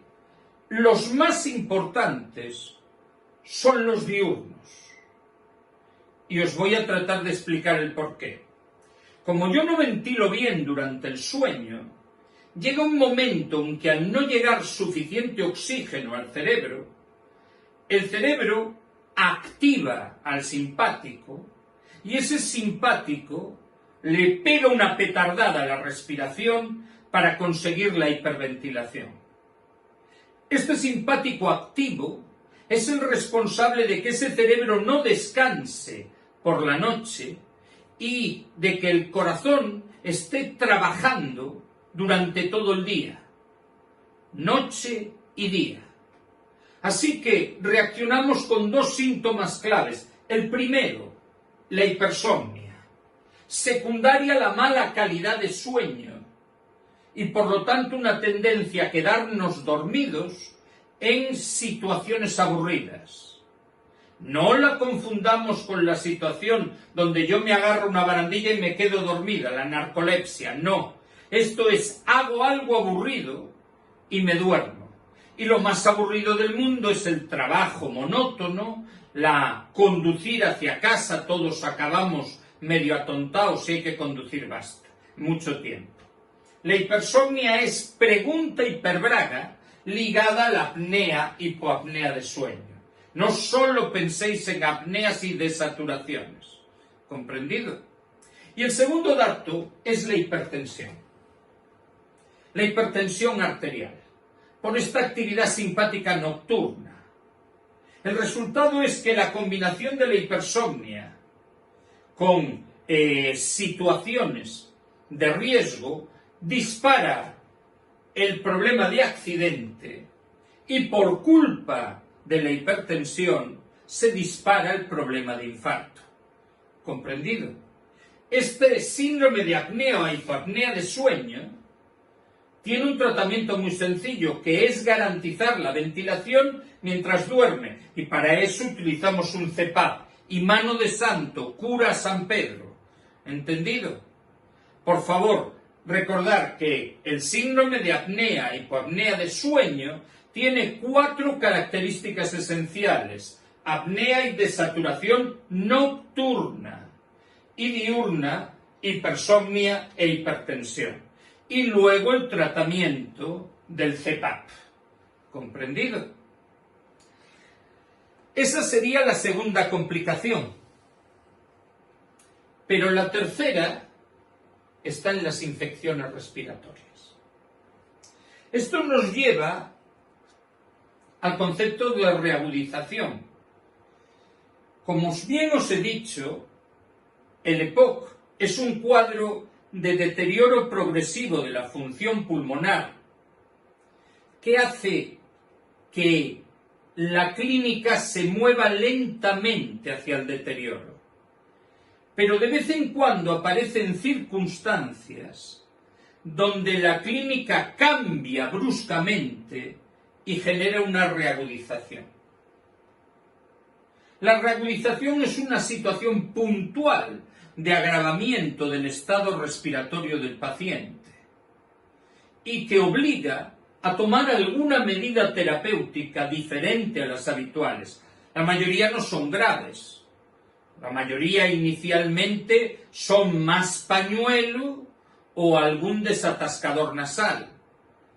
Los más importantes son los diurnos. Y os voy a tratar de explicar el porqué. Como yo no ventilo bien durante el sueño, llega un momento en que al no llegar suficiente oxígeno al cerebro, el cerebro activa al simpático y ese simpático le pega una petardada a la respiración para conseguir la hiperventilación. Este simpático activo es el responsable de que ese cerebro no descanse por la noche y de que el corazón esté trabajando durante todo el día, noche y día. Así que reaccionamos con dos síntomas claves. El primero, la hipersomnia. Secundaria, la mala calidad de sueño. Y por lo tanto una tendencia a quedarnos dormidos en situaciones aburridas. No la confundamos con la situación donde yo me agarro una barandilla y me quedo dormida, la narcolepsia. No. Esto es, hago algo aburrido y me duermo. Y lo más aburrido del mundo es el trabajo monótono, la conducir hacia casa, todos acabamos medio atontados y hay que conducir mucho tiempo. La hipersomnia es pregunta hiperbraga ligada a la apnea, hipoapnea de sueño. No solo penséis en apneas y desaturaciones. ¿Comprendido? Y el segundo dato es la hipertensión. La hipertensión arterial, por esta actividad simpática nocturna. El resultado es que la combinación de la hipersomnia con situaciones de riesgo dispara el problema de accidente y por culpa de la hipertensión se dispara el problema de infarto. ¿Comprendido? Este síndrome de apnea o hipoapnea de sueño tiene un tratamiento muy sencillo, que es garantizar la ventilación mientras duerme, y para eso utilizamos un CPAP, y mano de santo, cura a San Pedro. ¿Entendido? Por favor, recordar que el síndrome de apnea, hipoapnea de sueño, tiene 4 características esenciales: apnea y desaturación nocturna, y diurna, hipersomnia e hipertensión. Y luego el tratamiento del CPAP. ¿Comprendido? Esa sería la segunda complicación. Pero la tercera está en las infecciones respiratorias. Esto nos lleva al concepto de reagudización. Como bien os he dicho, el EPOC es un cuadro de deterioro progresivo de la función pulmonar que hace que la clínica se mueva lentamente hacia el deterioro. Pero de vez en cuando aparecen circunstancias donde la clínica cambia bruscamente y genera una reagudización. La reagudización es una situación puntual de agravamiento del estado respiratorio del paciente y que obliga a tomar alguna medida terapéutica diferente a las habituales. La mayoría no son graves. La mayoría inicialmente son más pañuelo o algún desatascador nasal,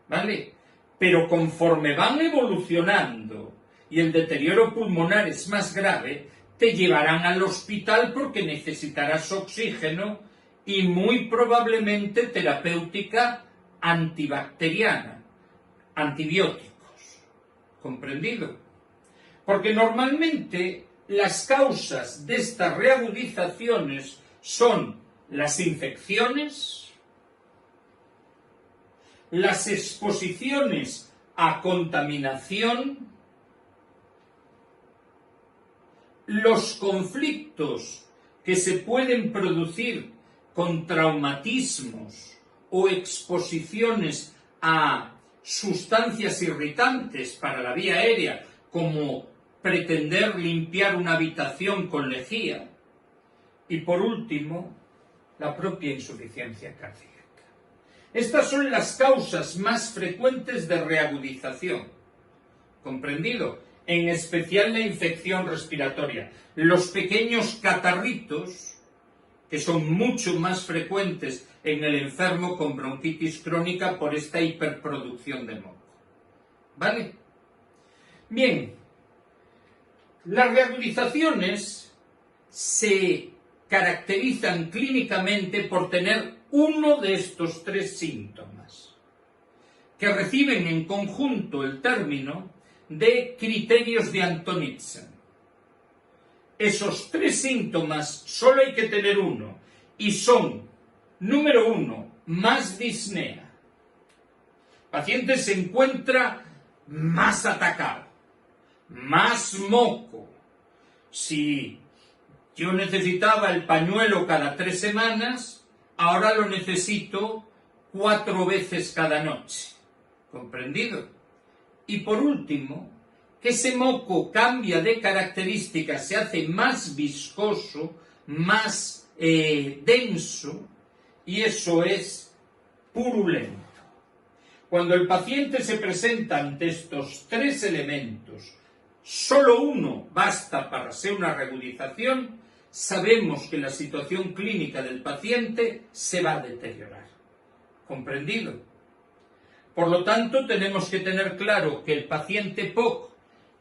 ¿vale? Pero conforme van evolucionando y el deterioro pulmonar es más grave, te llevarán al hospital porque necesitarás oxígeno y muy probablemente terapéutica antibacteriana, antibióticos. ¿Comprendido? Porque normalmente las causas de estas reagudizaciones son las infecciones, las exposiciones a contaminación, los conflictos que se pueden producir con traumatismos o exposiciones a sustancias irritantes para la vía aérea, como pretender limpiar una habitación con lejía, y por último, la propia insuficiencia cardíaca. Estas son las causas más frecuentes de reagudización. ¿Comprendido? En especial la infección respiratoria. Los pequeños catarritos, que son mucho más frecuentes en el enfermo con bronquitis crónica por esta hiperproducción de moco. ¿Vale? Bien, las reagudizaciones se caracterizan clínicamente por tener uno de estos tres síntomas, que reciben en conjunto el término de criterios de Antonitsen. Esos tres síntomas solo hay que tener uno, y son, número 1, más disnea. El paciente se encuentra más atacado, más moco. Si yo necesitaba el pañuelo cada 3 semanas, ahora lo necesito 4 veces cada noche. ¿Comprendido? Y por último, que ese moco cambia de características, se hace más viscoso, más denso, y eso es purulento. Cuando el paciente se presenta ante estos tres elementos, solo uno basta para ser una reagudización, sabemos que la situación clínica del paciente se va a deteriorar. ¿Comprendido? Por lo tanto, tenemos que tener claro que el paciente POC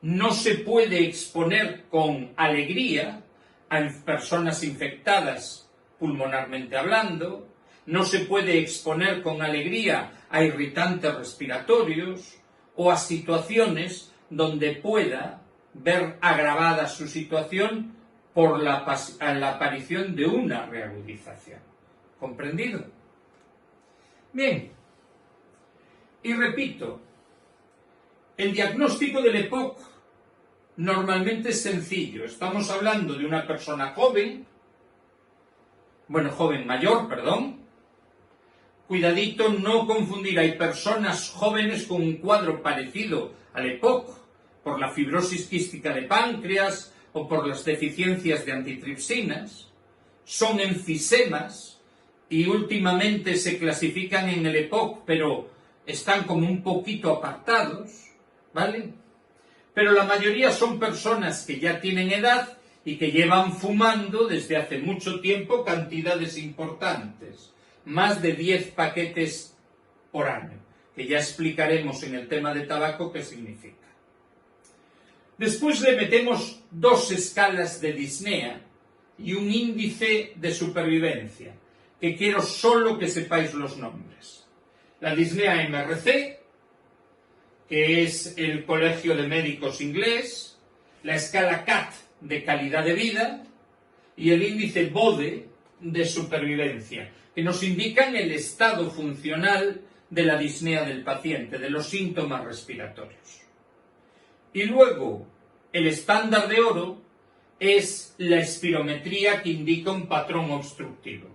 no se puede exponer con alegría a personas infectadas pulmonarmente hablando, no se puede exponer con alegría a irritantes respiratorios o a situaciones donde pueda ver agravada su situación por la aparición de una reagudización. ¿Comprendido? Bien, y repito, el diagnóstico del EPOC normalmente es sencillo. Estamos hablando de una persona joven, mayor, perdón. Cuidadito, no confundir, hay personas jóvenes con un cuadro parecido al EPOC, por la fibrosis quística de páncreas o por las deficiencias de antitripsinas, son enfisemas y últimamente se clasifican en el EPOC, pero están como un poquito apartados, ¿vale? Pero la mayoría son personas que ya tienen edad y que llevan fumando desde hace mucho tiempo cantidades importantes, más de 10 paquetes por año, que ya explicaremos en el tema de tabaco qué significa. Después le metemos 2 escalas de disnea y un índice de supervivencia, que quiero solo que sepáis los nombres. La disnea MRC, que es el Colegio de Médicos inglés, la escala CAT de calidad de vida y el índice BODE de supervivencia, que nos indican el estado funcional de la disnea del paciente, de los síntomas respiratorios. Y luego, el estándar de oro es la espirometría, que indica un patrón obstructivo.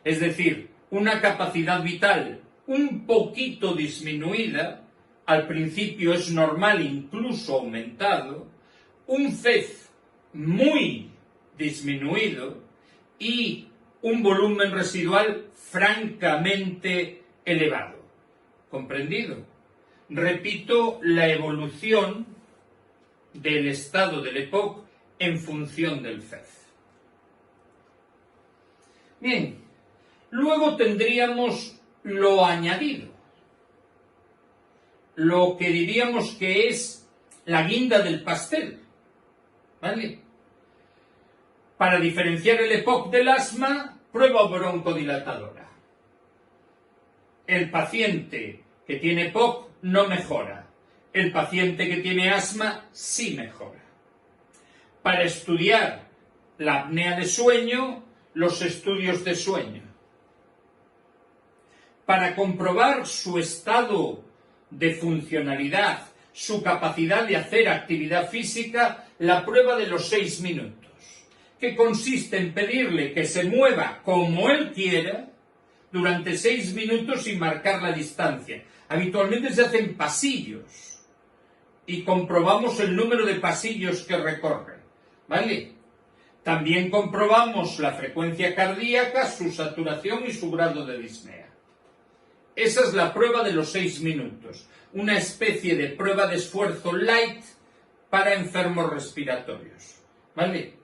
Es decir, una capacidad vital un poquito disminuida, al principio es normal, incluso aumentado, un FEV muy disminuido y un volumen residual francamente elevado. ¿Comprendido? Repito, la evolución del estado del EPOC en función del FEV. Bien, luego tendríamos lo añadido, lo que diríamos que es la guinda del pastel, ¿vale? Para diferenciar el EPOC del asma, prueba broncodilatadora. El paciente que tiene EPOC no mejora, el paciente que tiene asma sí mejora. Para estudiar la apnea de sueño, los estudios de sueño. Para comprobar su estado de funcionalidad, su capacidad de hacer actividad física, la prueba de los 6 minutos, que consiste en pedirle que se mueva como él quiera durante 6 minutos y marcar la distancia. Habitualmente se hacen pasillos y comprobamos el número de pasillos que recorre, ¿vale? También comprobamos la frecuencia cardíaca, su saturación y su grado de disnea. Esa es la prueba de los 6 minutos, una especie de prueba de esfuerzo light para enfermos respiratorios, ¿vale?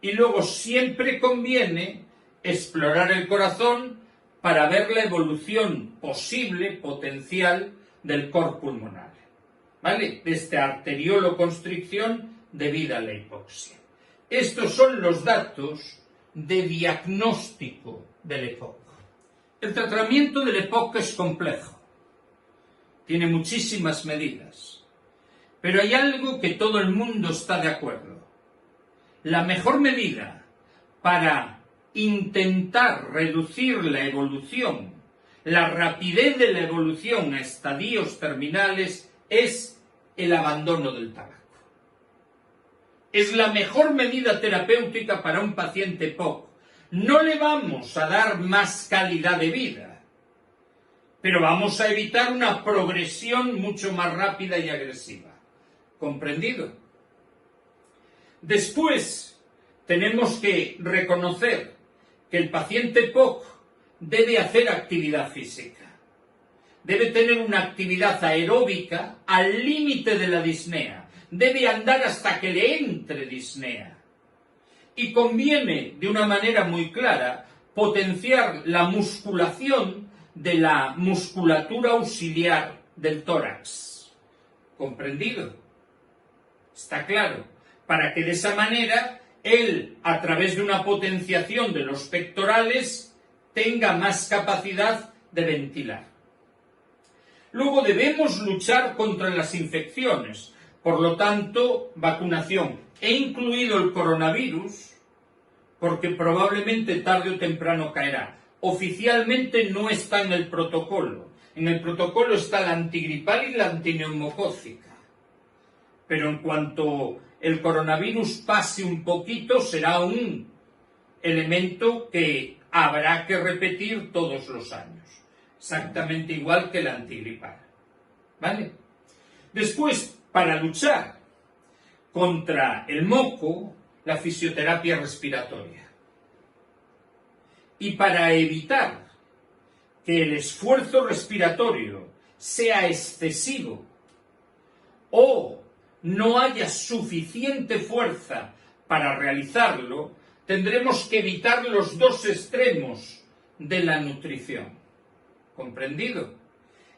Y luego siempre conviene explorar el corazón para ver la evolución posible, potencial, del cor pulmonar, ¿vale? Desde arterioloconstricción debida a la hipoxia. Estos son los datos de diagnóstico del EPOC. El tratamiento del EPOC es complejo, tiene muchísimas medidas, pero hay algo que todo el mundo está de acuerdo. La mejor medida para intentar reducir la evolución, la rapidez de la evolución a estadios terminales, es el abandono del tabaco. Es la mejor medida terapéutica para un paciente EPOC. No le vamos a dar más calidad de vida, pero vamos a evitar una progresión mucho más rápida y agresiva. ¿Comprendido? Después, tenemos que reconocer que el paciente EPOC debe hacer actividad física. Debe tener una actividad aeróbica al límite de la disnea. Debe andar hasta que le entre disnea. Y conviene, de una manera muy clara, potenciar la musculación de la musculatura auxiliar del tórax. ¿Comprendido? Está claro. Para que de esa manera él, a través de una potenciación de los pectorales, tenga más capacidad de ventilar. Luego debemos luchar contra las infecciones. Por lo tanto, vacunación. He incluido el coronavirus porque probablemente tarde o temprano caerá. Oficialmente no está en el protocolo. En el protocolo está la antigripal y la antineumocócica. Pero en cuanto el coronavirus pase un poquito, será un elemento que habrá que repetir todos los años. Exactamente igual que la antigripal. ¿Vale? Después, para luchar contra el moco, la fisioterapia respiratoria. Y para evitar que el esfuerzo respiratorio sea excesivo o no haya suficiente fuerza para realizarlo, tendremos que evitar los dos extremos de la nutrición. ¿Comprendido?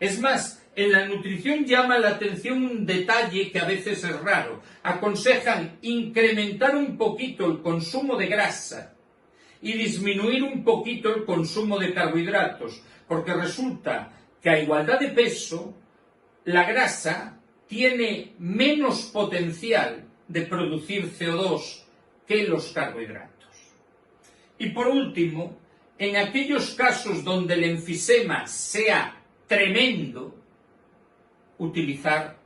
Es más, en la nutrición llama la atención un detalle que a veces es raro. Aconsejan incrementar un poquito el consumo de grasa y disminuir un poquito el consumo de carbohidratos, porque resulta que a igualdad de peso, la grasa tiene menos potencial de producir CO2 que los carbohidratos. Y por último, en aquellos casos donde el enfisema sea tremendo, utilizar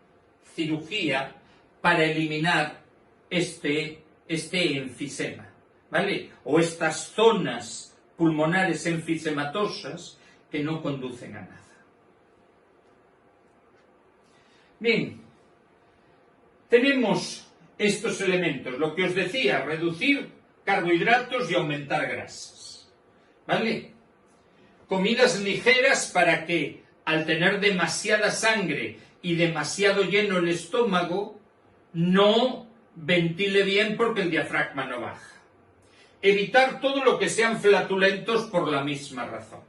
cirugía para eliminar este enfisema, ¿vale? O estas zonas pulmonares enfisematosas que no conducen a nada. Bien, tenemos estos elementos, lo que os decía, reducir carbohidratos y aumentar grasas, ¿vale? Comidas ligeras para que, al tener demasiada sangre y demasiado lleno el estómago, no ventile bien porque el diafragma no baja. Evitar todo lo que sean flatulentos por la misma razón.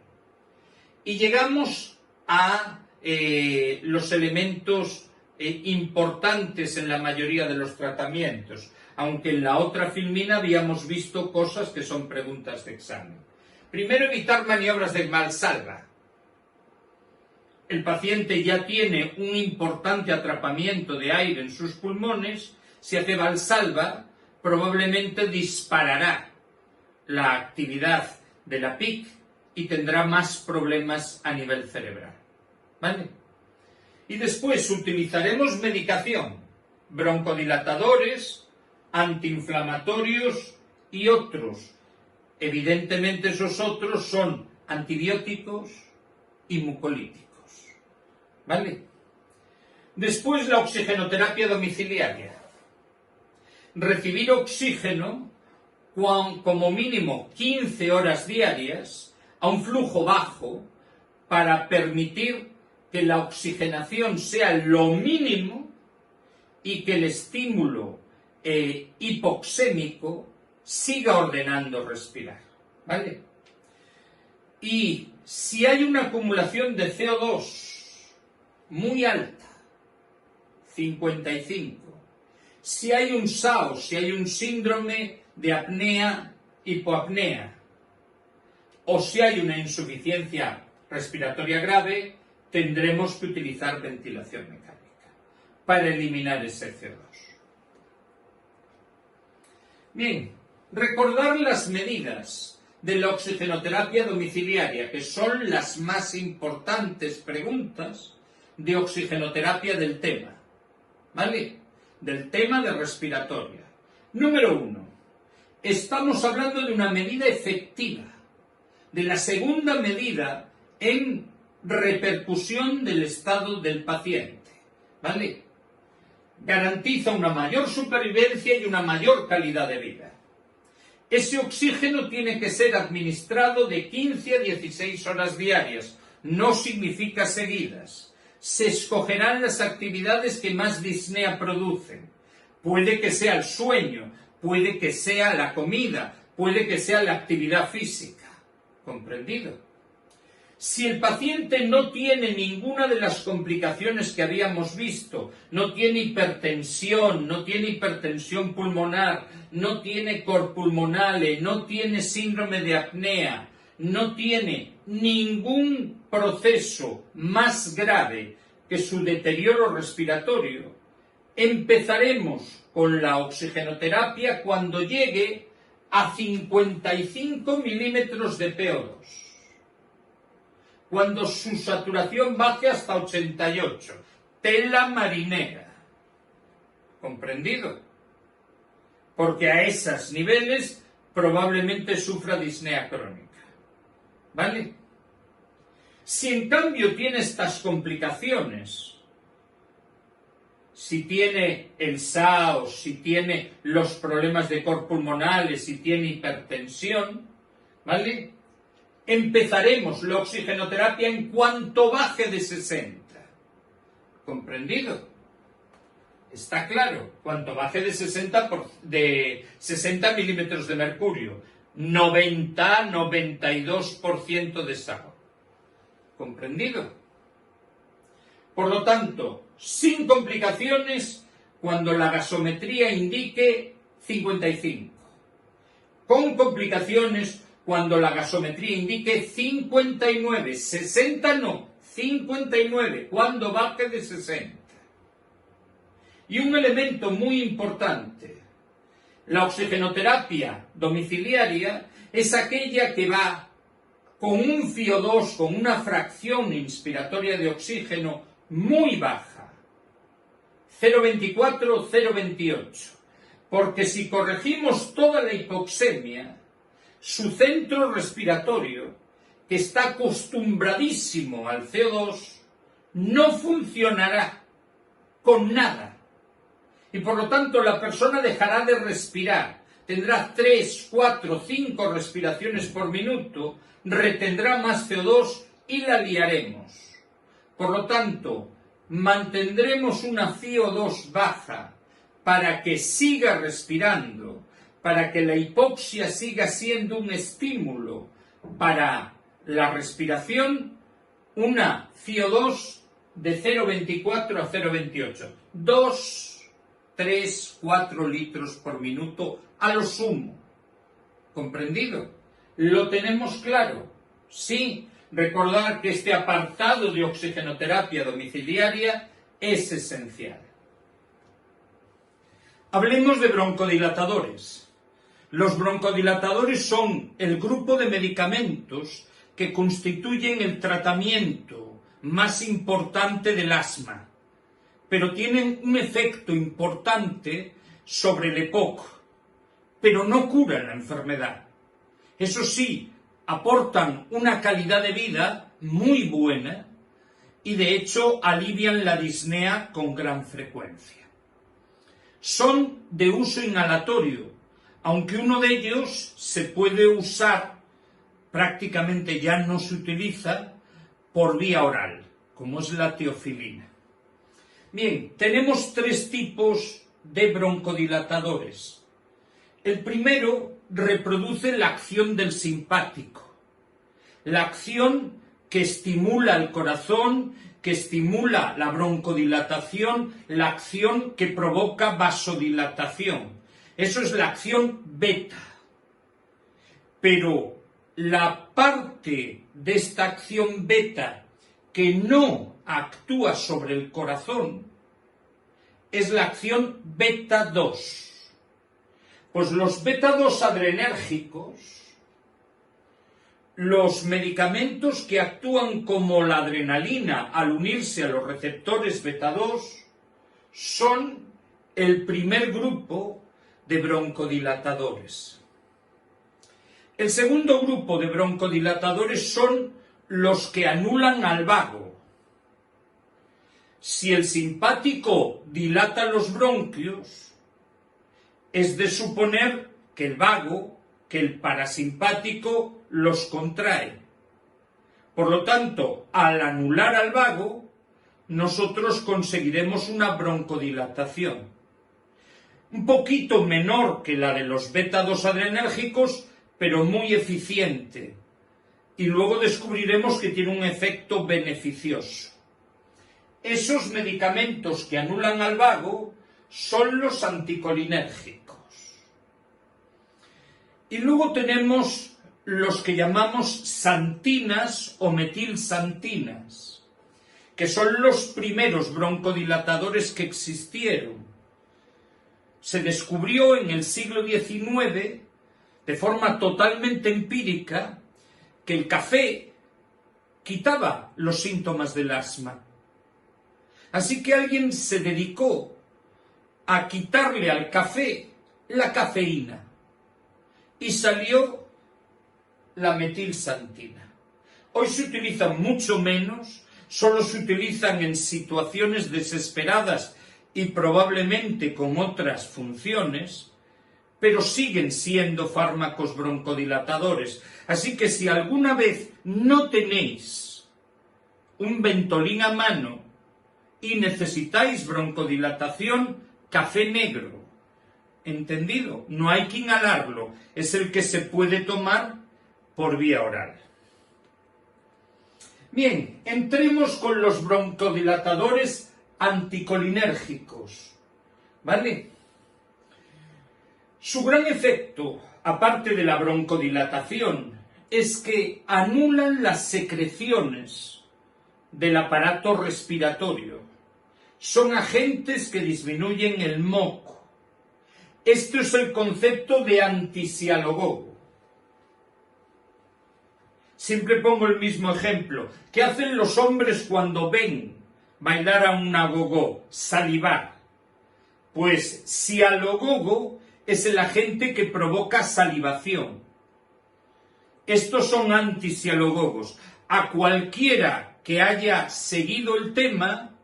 Y llegamos a los elementos importantes en la mayoría de los tratamientos, aunque en la otra filmina habíamos visto cosas que son preguntas de examen. Primero, evitar maniobras de Valsalva. El paciente ya tiene un importante atrapamiento de aire en sus pulmones. Si hace Valsalva, probablemente disparará la actividad de la PIC y tendrá más problemas a nivel cerebral, ¿vale? Y después utilizaremos medicación, broncodilatadores, antiinflamatorios y otros. Evidentemente esos otros son antibióticos y mucolíticos, ¿vale? Después la oxigenoterapia domiciliaria. Recibir oxígeno como mínimo 15 horas diarias a un flujo bajo para permitir que la oxigenación sea lo mínimo y que el estímulo hipoxémico siga ordenando respirar, ¿vale? Y si hay una acumulación de CO2 muy alta, 55, si hay un SAO, si hay un síndrome de apnea, hipoapnea, o si hay una insuficiencia respiratoria grave, tendremos que utilizar ventilación mecánica para eliminar ese CO2. Bien, recordar las medidas de la oxigenoterapia domiciliaria, que son las más importantes preguntas de oxigenoterapia del tema, ¿vale? Del tema de respiratoria. Número 1. Estamos hablando de una medida efectiva, de la segunda medida en repercusión del estado del paciente, ¿vale? Garantiza una mayor supervivencia y una mayor calidad de vida. Ese oxígeno tiene que ser administrado de 15 a 16 horas diarias, no significa seguidas. Se escogerán las actividades que más disnea producen. Puede que sea el sueño, puede que sea la comida, puede que sea la actividad física. ¿Comprendido? Si el paciente no tiene ninguna de las complicaciones que habíamos visto, no tiene hipertensión, no tiene hipertensión pulmonar, no tiene cor pulmonale, no tiene síndrome de apnea, no tiene ningún proceso más grave que su deterioro respiratorio, empezaremos con la oxigenoterapia cuando llegue a 55 milímetros de PO2. Cuando su saturación baje hasta 88. Tela marinera. ¿Comprendido? Porque a esos niveles probablemente sufra disnea crónica. ¿Vale? Si en cambio tiene estas complicaciones, si tiene el SAO, si tiene los problemas de cor pulmonales, si tiene hipertensión, ¿vale? Empezaremos la oxigenoterapia en cuanto baje de 60. ¿Comprendido? Está claro, cuanto baje de 60 milímetros de mercurio, 92% de SAO. ¿Comprendido? Por lo tanto, sin complicaciones, cuando la gasometría indique 55. Con complicaciones, cuando la gasometría indique 59, 60 no, 59, cuando baje de 60. Y un elemento muy importante, la oxigenoterapia domiciliaria es aquella que va con un CO2, con una fracción inspiratoria de oxígeno muy baja, 0,24, 0,28, porque si corregimos toda la hipoxemia, su centro respiratorio, que está acostumbradísimo al CO2, no funcionará con nada. Y por lo tanto la persona dejará de respirar, tendrá 3, 4, 5 respiraciones por minuto, retendrá más CO2 y la liaremos. Por lo tanto, mantendremos una CO2 baja para que siga respirando, para que la hipoxia siga siendo un estímulo para la respiración, una CO2 de 0,24 a 0,28. 2, 3, 4 litros por minuto a lo sumo. ¿Comprendido? ¿Lo tenemos claro? Sí. Recordar que este apartado de oxigenoterapia domiciliaria es esencial. Hablemos de broncodilatadores. Los broncodilatadores son el grupo de medicamentos que constituyen el tratamiento más importante del asma, pero tienen un efecto importante sobre el EPOC, pero no curan la enfermedad. Eso sí, aportan una calidad de vida muy buena y de hecho alivian la disnea con gran frecuencia. Son de uso inhalatorio, aunque uno de ellos se puede usar, prácticamente ya no se utiliza, por vía oral, como es la teofilina. Bien, tenemos 3 tipos de broncodilatadores. El primero reproduce la acción del simpático, la acción que estimula el corazón, que estimula la broncodilatación, la acción que provoca vasodilatación. Eso es la acción beta. Pero la parte de esta acción beta que no actúa sobre el corazón es la acción beta 2. Pues los beta 2 adrenérgicos, los medicamentos que actúan como la adrenalina al unirse a los receptores beta 2, son el primer grupo de broncodilatadores. El segundo grupo de broncodilatadores son los que anulan al vago. Si el simpático dilata los bronquios, es de suponer que el vago, que el parasimpático los contrae. Por lo tanto, al anular al vago, nosotros conseguiremos una broncodilatación. Un poquito menor que la de los beta 2 adrenérgicos, pero muy eficiente. Y luego descubriremos que tiene un efecto beneficioso. Esos medicamentos que anulan al vago son los anticolinérgicos. Y luego tenemos los que llamamos santinas o metilsantinas, que son los primeros broncodilatadores que existieron. Se descubrió en el siglo XIX, de forma totalmente empírica, que el café quitaba los síntomas del asma. Así que alguien se dedicó a quitarle al café la cafeína y salió la metilsantina. Hoy se utilizan mucho menos, solo se utilizan en situaciones desesperadas y probablemente con otras funciones, pero siguen siendo fármacos broncodilatadores. Así que si alguna vez no tenéis un Ventolin a mano y necesitáis broncodilatación, café negro. ¿Entendido? No hay que inhalarlo, es el que se puede tomar por vía oral. Bien, entremos con los broncodilatadores anticolinérgicos, ¿vale? Su gran efecto, aparte de la broncodilatación, es que anulan las secreciones del aparato respiratorio, son agentes que disminuyen el moco. Esto es el concepto de antisialogogo. Siempre pongo el mismo ejemplo. ¿Qué hacen los hombres cuando ven bailar a un agogó? Salivar. Pues sialogogo es el agente que provoca salivación. Estos son antisialogogos. A cualquiera que haya seguido el tema,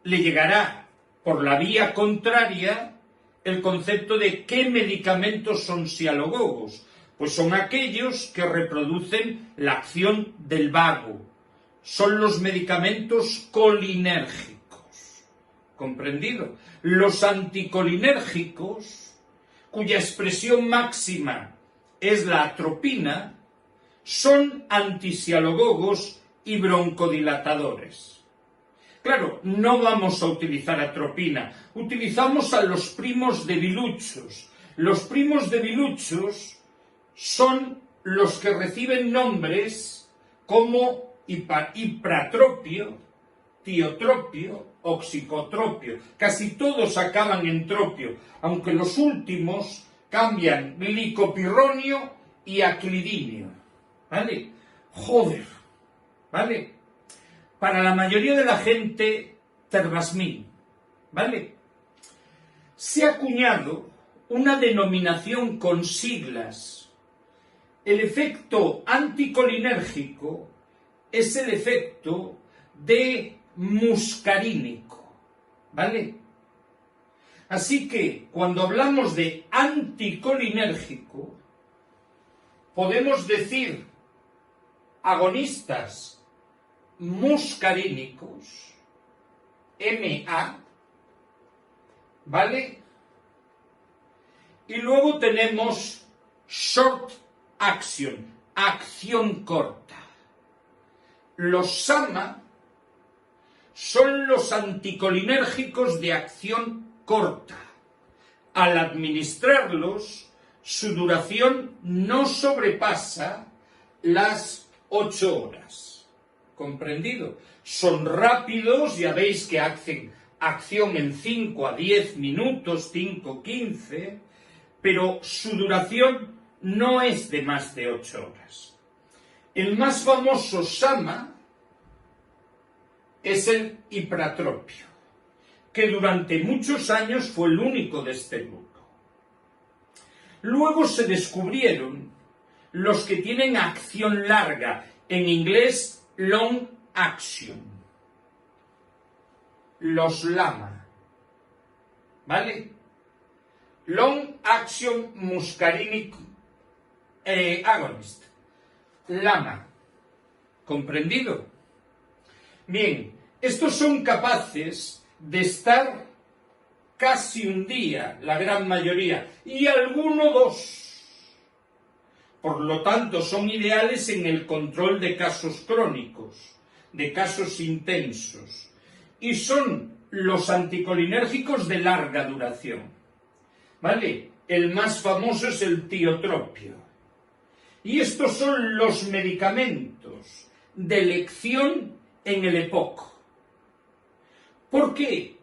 le llegará por la vía contraria el concepto de qué medicamentos son sialogogos. Pues son aquellos que reproducen la acción del vago. Son los medicamentos colinérgicos. ¿Comprendido? Los anticolinérgicos, cuya expresión máxima es la atropina, son antisialogogos y broncodilatadores. Claro, no vamos a utilizar atropina, utilizamos a los primos debiluchos. Los primos debiluchos son los que reciben nombres como ipratropio, tiotropio, oxicotropio. Casi todos acaban en tropio, aunque los últimos cambian glicopirronio y aclidinio. ¿Vale? Joder. ¿Vale? Para la mayoría de la gente, terbasmin. ¿Vale? Se ha acuñado una denominación con siglas. El efecto anticolinérgico es el efecto de muscarínico, ¿vale? Así que cuando hablamos de anticolinérgico, podemos decir agonistas muscarínicos, MA, ¿vale? Y luego tenemos short action, acción corta. Los SAMA son los anticolinérgicos de acción corta. Al administrarlos, su duración no sobrepasa las 8 horas. ¿Comprendido? Son rápidos, ya veis que hacen acción en 5 a 10 minutos, 5, 15, pero su duración no es de más de 8 horas. El más famoso SAMA es el ipratropio, que durante muchos años fue el único de este grupo. Luego se descubrieron los que tienen acción larga, en inglés long action, los LAMA, ¿vale? Long action muscarinic agonist, LAMA, ¿comprendido? Bien, estos son capaces de estar casi un día, la gran mayoría, y alguno 2. Por lo tanto, son ideales en el control de casos crónicos, de casos intensos, y son los anticolinérgicos de larga duración. ¿Vale? El más famoso es el tiotropio. Y estos son los medicamentos de elección en el EPOC. ¿Por qué?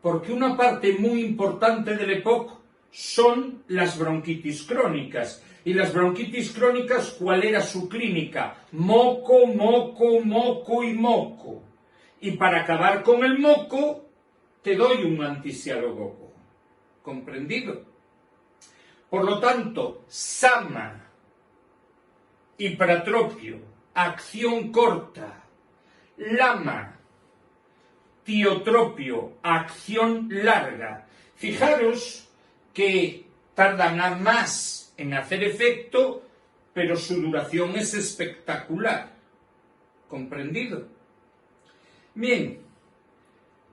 Porque una parte muy importante del EPOC son las bronquitis crónicas. Y las bronquitis crónicas, ¿cuál era su clínica? Moco, moco, moco y moco. Y para acabar con el moco, te doy un antisialogogo. ¿Comprendido? Por lo tanto, SAMA, ipratropio, acción corta, LAMA, tiotropio, acción larga. Fijaros que tardan más en hacer efecto, pero su duración es espectacular. ¿Comprendido? Bien,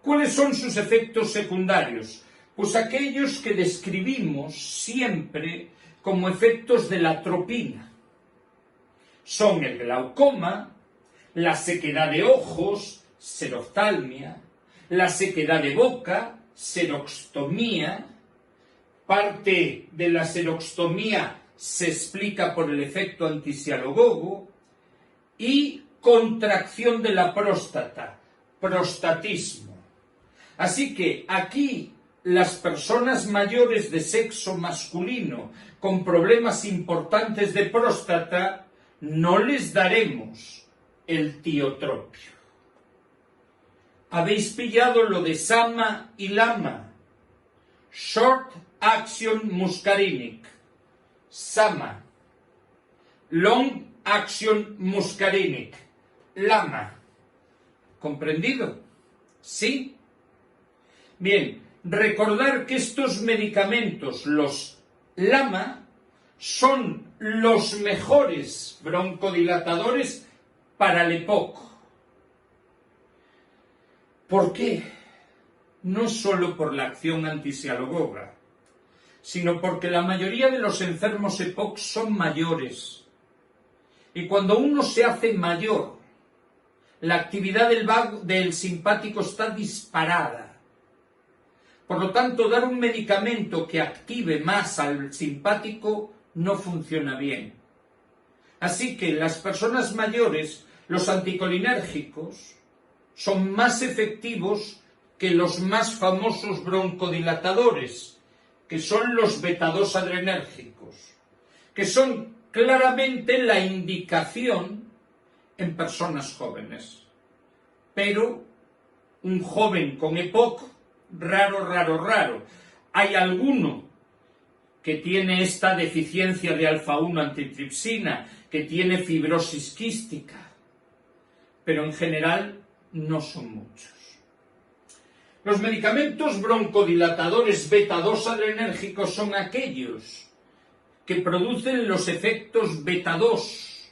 ¿cuáles son sus efectos secundarios? Pues aquellos que describimos siempre como efectos de la atropina. Son el glaucoma, la sequedad de ojos, xeroftalmia, la sequedad de boca, xeroxtomía. Parte de la xeroxtomía se explica por el efecto antisialogogo, y contracción de la próstata, prostatismo. Así que aquí las personas mayores de sexo masculino con problemas importantes de próstata no les daremos el tiotropio. ¿Habéis pillado lo de SAMA y LAMA? Short Action Muscarinic. SAMA. Long Action Muscarinic. LAMA. ¿Comprendido? ¿Sí? Bien, recordar que estos medicamentos, los LAMA, son los mejores broncodilatadores para el EPOC. ¿Por qué? No solo por la acción antisialogoga, sino porque la mayoría de los enfermos EPOC son mayores. Y cuando uno se hace mayor, la actividad del simpático está disparada. Por lo tanto, dar un medicamento que active más al simpático no funciona bien. Así que en las personas mayores, los anticolinérgicos son más efectivos que los más famosos broncodilatadores, que son los beta-2 adrenérgicos, que son claramente la indicación en personas jóvenes. Pero un joven con EPOC, raro. Hay alguno que tiene esta deficiencia de alfa-1 antitripsina, que tiene fibrosis quística, pero en general no son muchos. Los medicamentos broncodilatadores beta-2 adrenérgicos son aquellos que producen los efectos beta-2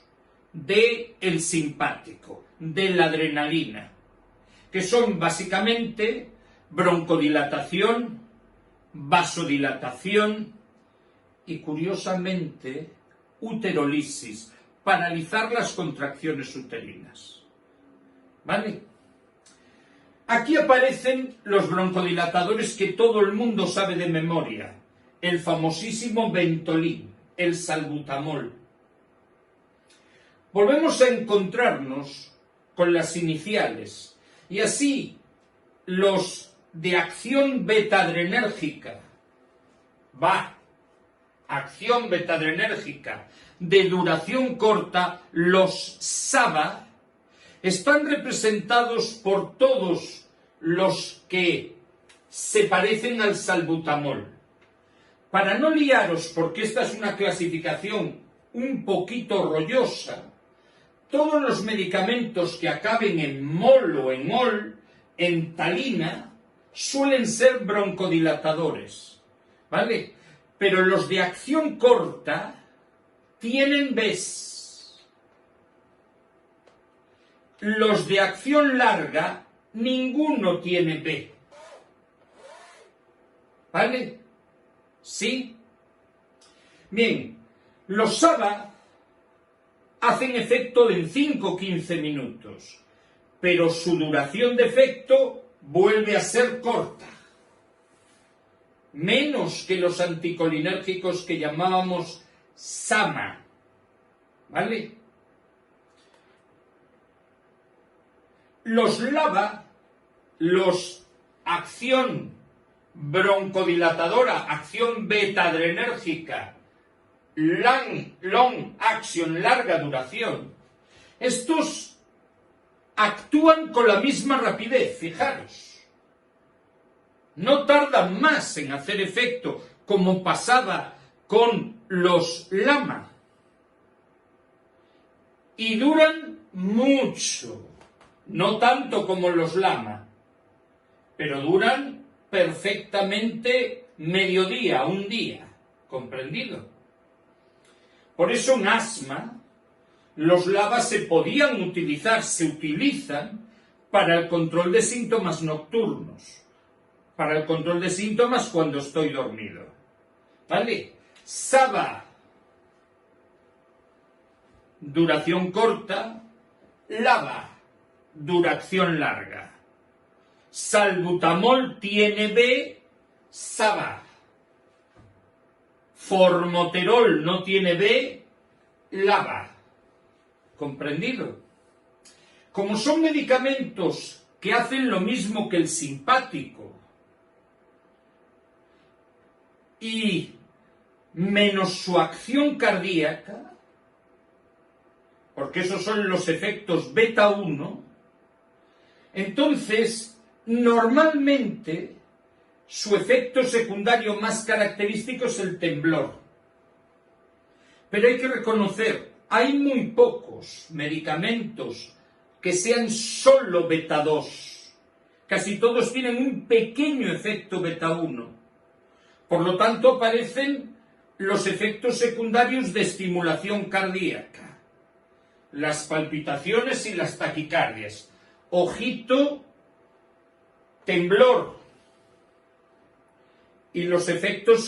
del simpático, de la adrenalina, que son básicamente broncodilatación, vasodilatación y, curiosamente, uterolisis, paralizar las contracciones uterinas. ¿Vale? Aquí aparecen los broncodilatadores que todo el mundo sabe de memoria, el famosísimo Ventolin, el salbutamol. Volvemos a encontrarnos con las iniciales, y así los de acción beta-adrenérgica, acción beta-adrenérgica de duración corta, los SABA, están representados por todos los que se parecen al salbutamol. Para no liaros, porque esta es una clasificación un poquito rollosa, todos los medicamentos que acaben en mol o en ol, en talina, suelen ser broncodilatadores, ¿vale? Pero los de acción corta tienen BES. Los de acción larga, ninguno tiene B. ¿Vale? ¿Sí? Bien, los SABA hacen efecto en 5 o 15 minutos, pero su duración de efecto vuelve a ser corta. Menos que los anticolinérgicos que llamábamos SAMA. ¿Vale? Los LABA, los acción broncodilatadora, acción beta-adrenérgica, long action, larga duración, estos actúan con la misma rapidez, fijaros. No tardan más en hacer efecto, como pasaba con los LAMA. Y duran mucho. No tanto como los LAMA, pero duran perfectamente mediodía, un día, ¿comprendido? Por eso en asma los LABA se podían utilizar, se utilizan para el control de síntomas nocturnos, para el control de síntomas cuando estoy dormido, ¿vale? SABA, duración corta, LABA, duración larga. Salbutamol tiene B, SABA. Formoterol no tiene B, LABA. ¿Comprendido? Como son medicamentos que hacen lo mismo que el simpático y menos su acción cardíaca, porque esos son los efectos beta 1, entonces normalmente su efecto secundario más característico es el temblor. Pero hay que reconocer, hay muy pocos medicamentos que sean solo beta 2. Casi todos tienen un pequeño efecto beta 1. Por lo tanto, aparecen los efectos secundarios de estimulación cardíaca, las palpitaciones y las taquicardias. Ojito, temblor y los efectos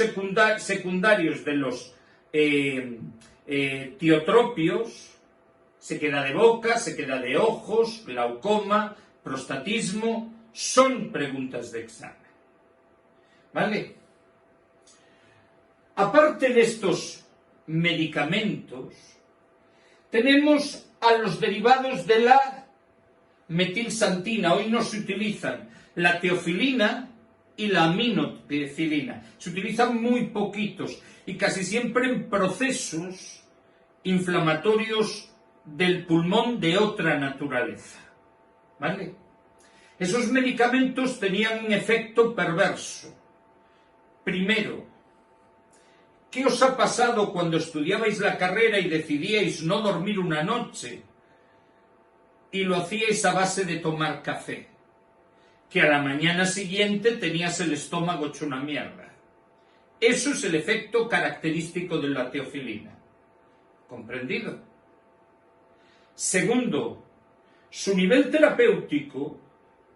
secundarios de los tiotropios, se queda de boca, se queda de ojos, glaucoma, prostatismo, son preguntas de examen. ¿Vale? Aparte de estos medicamentos, tenemos a los derivados de la metilsantina. Hoy no se utilizan la teofilina y la aminotilina. Se utilizan muy poquitos y casi siempre en procesos inflamatorios del pulmón de otra naturaleza. ¿Vale? Esos medicamentos tenían un efecto perverso. Primero, ¿qué os ha pasado cuando estudiabais la carrera y decidíais no dormir una noche y lo hacíais a base de tomar café? Que a la mañana siguiente tenías el estómago hecho una mierda. Eso es el efecto característico de la teofilina. ¿Comprendido? Segundo, su nivel terapéutico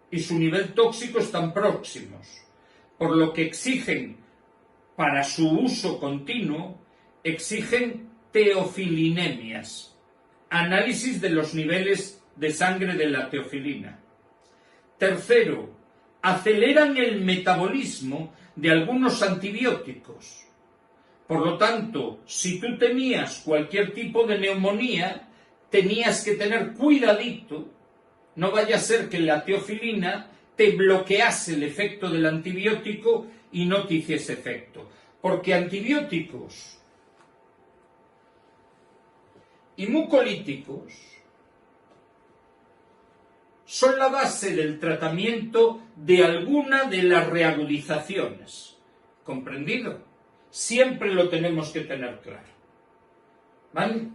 y su nivel tóxico están próximos, por lo que exigen, para su uso continuo, exigen teofilinemias, análisis de los niveles de sangre de la teofilina. Tercero, aceleran el metabolismo de algunos antibióticos. Por lo tanto, si tú tenías cualquier tipo de neumonía, tenías que tener cuidadito, no vaya a ser que la teofilina te bloquease el efecto del antibiótico y no te hiciese efecto. Porque antibióticos y mucolíticos son la base del tratamiento de alguna de las reagudizaciones. ¿Comprendido? Siempre lo tenemos que tener claro. ¿Vale?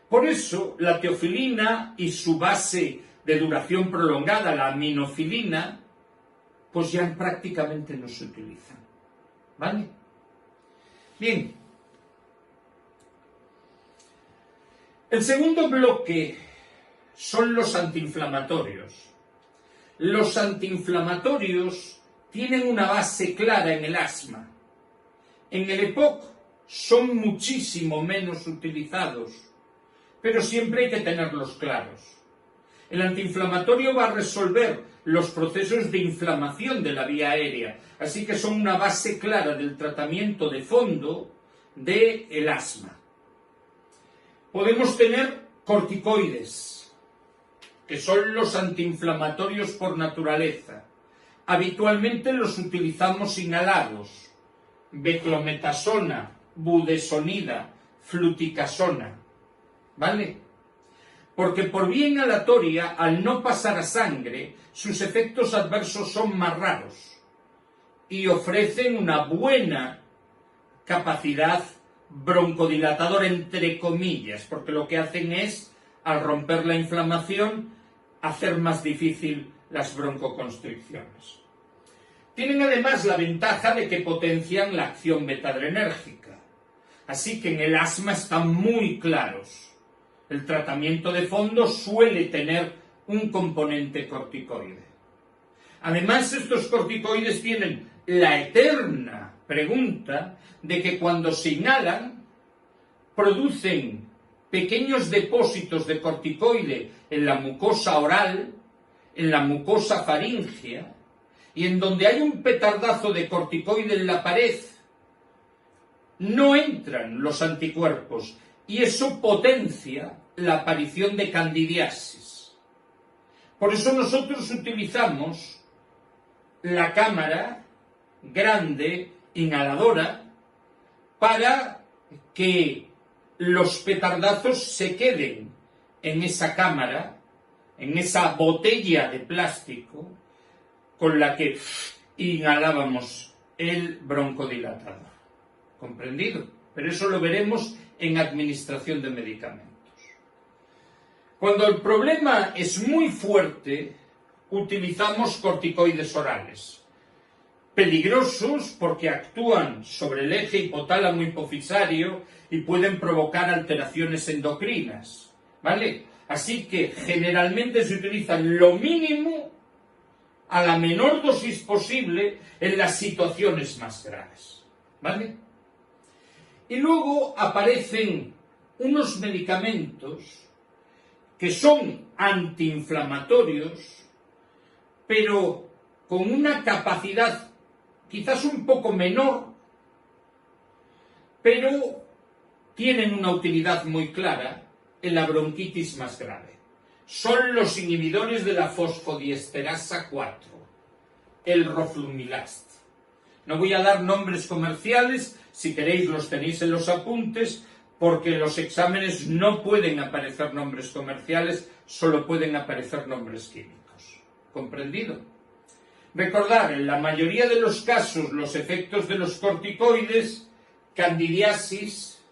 Por eso, la teofilina y su base de duración prolongada, la aminofilina, pues ya prácticamente no se utilizan. ¿Vale? Bien. El segundo bloque son los antiinflamatorios. Los antiinflamatorios tienen una base clara en el asma. En el EPOC son muchísimo menos utilizados, pero siempre hay que tenerlos claros. El antiinflamatorio va a resolver los procesos de inflamación de la vía aérea, así que son una base clara del tratamiento de fondo del asma. Podemos tener corticoides, que son los antiinflamatorios por naturaleza. Habitualmente los utilizamos inhalados: beclometasona, budesonida, fluticasona. ¿Vale? Porque por vía inhalatoria, al no pasar a sangre, sus efectos adversos son más raros y ofrecen una buena capacidad broncodilatadora, entre comillas, porque lo que hacen es, al romper la inflamación, hacer más difícil las broncoconstricciones. Tienen además la ventaja de que potencian la acción betadrenérgica, así que en el asma están muy claros. El tratamiento de fondo suele tener un componente corticoide. Además, estos corticoides tienen la eterna pregunta de que cuando se inhalan, producen pequeños depósitos de corticoide en la mucosa oral, en la mucosa faríngea, y en donde hay un petardazo de corticoide en la pared, no entran los anticuerpos, y eso potencia la aparición de candidiasis. Por eso nosotros utilizamos la cámara grande inhaladora para que los petardazos se queden en esa cámara, en esa botella de plástico con la que inhalábamos el broncodilatador. ¿Comprendido? Pero eso lo veremos en administración de medicamentos. Cuando el problema es muy fuerte, utilizamos corticoides orales. Peligrosos porque actúan sobre el eje hipotálamo hipofisario y pueden provocar alteraciones endocrinas, ¿vale? Así que generalmente se utilizan lo mínimo a la menor dosis posible en las situaciones más graves, ¿vale? Y luego aparecen unos medicamentos que son antiinflamatorios, pero con una capacidad quizás un poco menor, pero tienen una utilidad muy clara en la bronquitis más grave. Son los inhibidores de la fosfodiesterasa 4, el roflumilast. No voy a dar nombres comerciales, si queréis los tenéis en los apuntes, porque en los exámenes no pueden aparecer nombres comerciales, solo pueden aparecer nombres químicos. ¿Comprendido? Recordar, en la mayoría de los casos, los efectos de los corticoides, candidiasis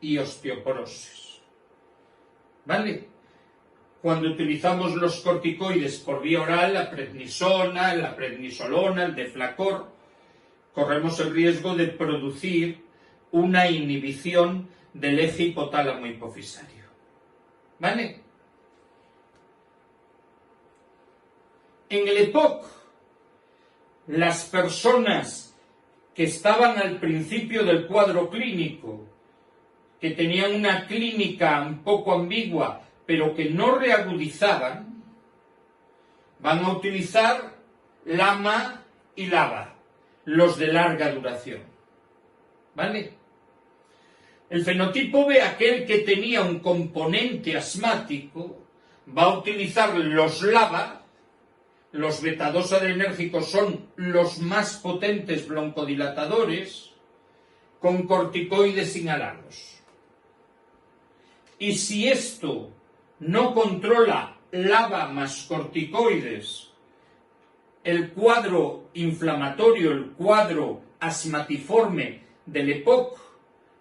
y osteoporosis. ¿Vale? Cuando utilizamos los corticoides por vía oral, la prednisona, la prednisolona, el deflacor, corremos el riesgo de producir una inhibición del eje hipotálamo hipofisario. ¿Vale? En el EPOC, las personas que estaban al principio del cuadro clínico, que tenían una clínica un poco ambigua, pero que no reagudizaban, van a utilizar LAMA y LABA, los de larga duración. ¿Vale? El fenotipo B, aquel que tenía un componente asmático, va a utilizar los LABA. Los beta-2 adrenérgicos son los más potentes broncodilatadores con corticoides inhalados. Y si esto no controla LABA más corticoides, el cuadro inflamatorio, el cuadro asmatiforme del EPOC,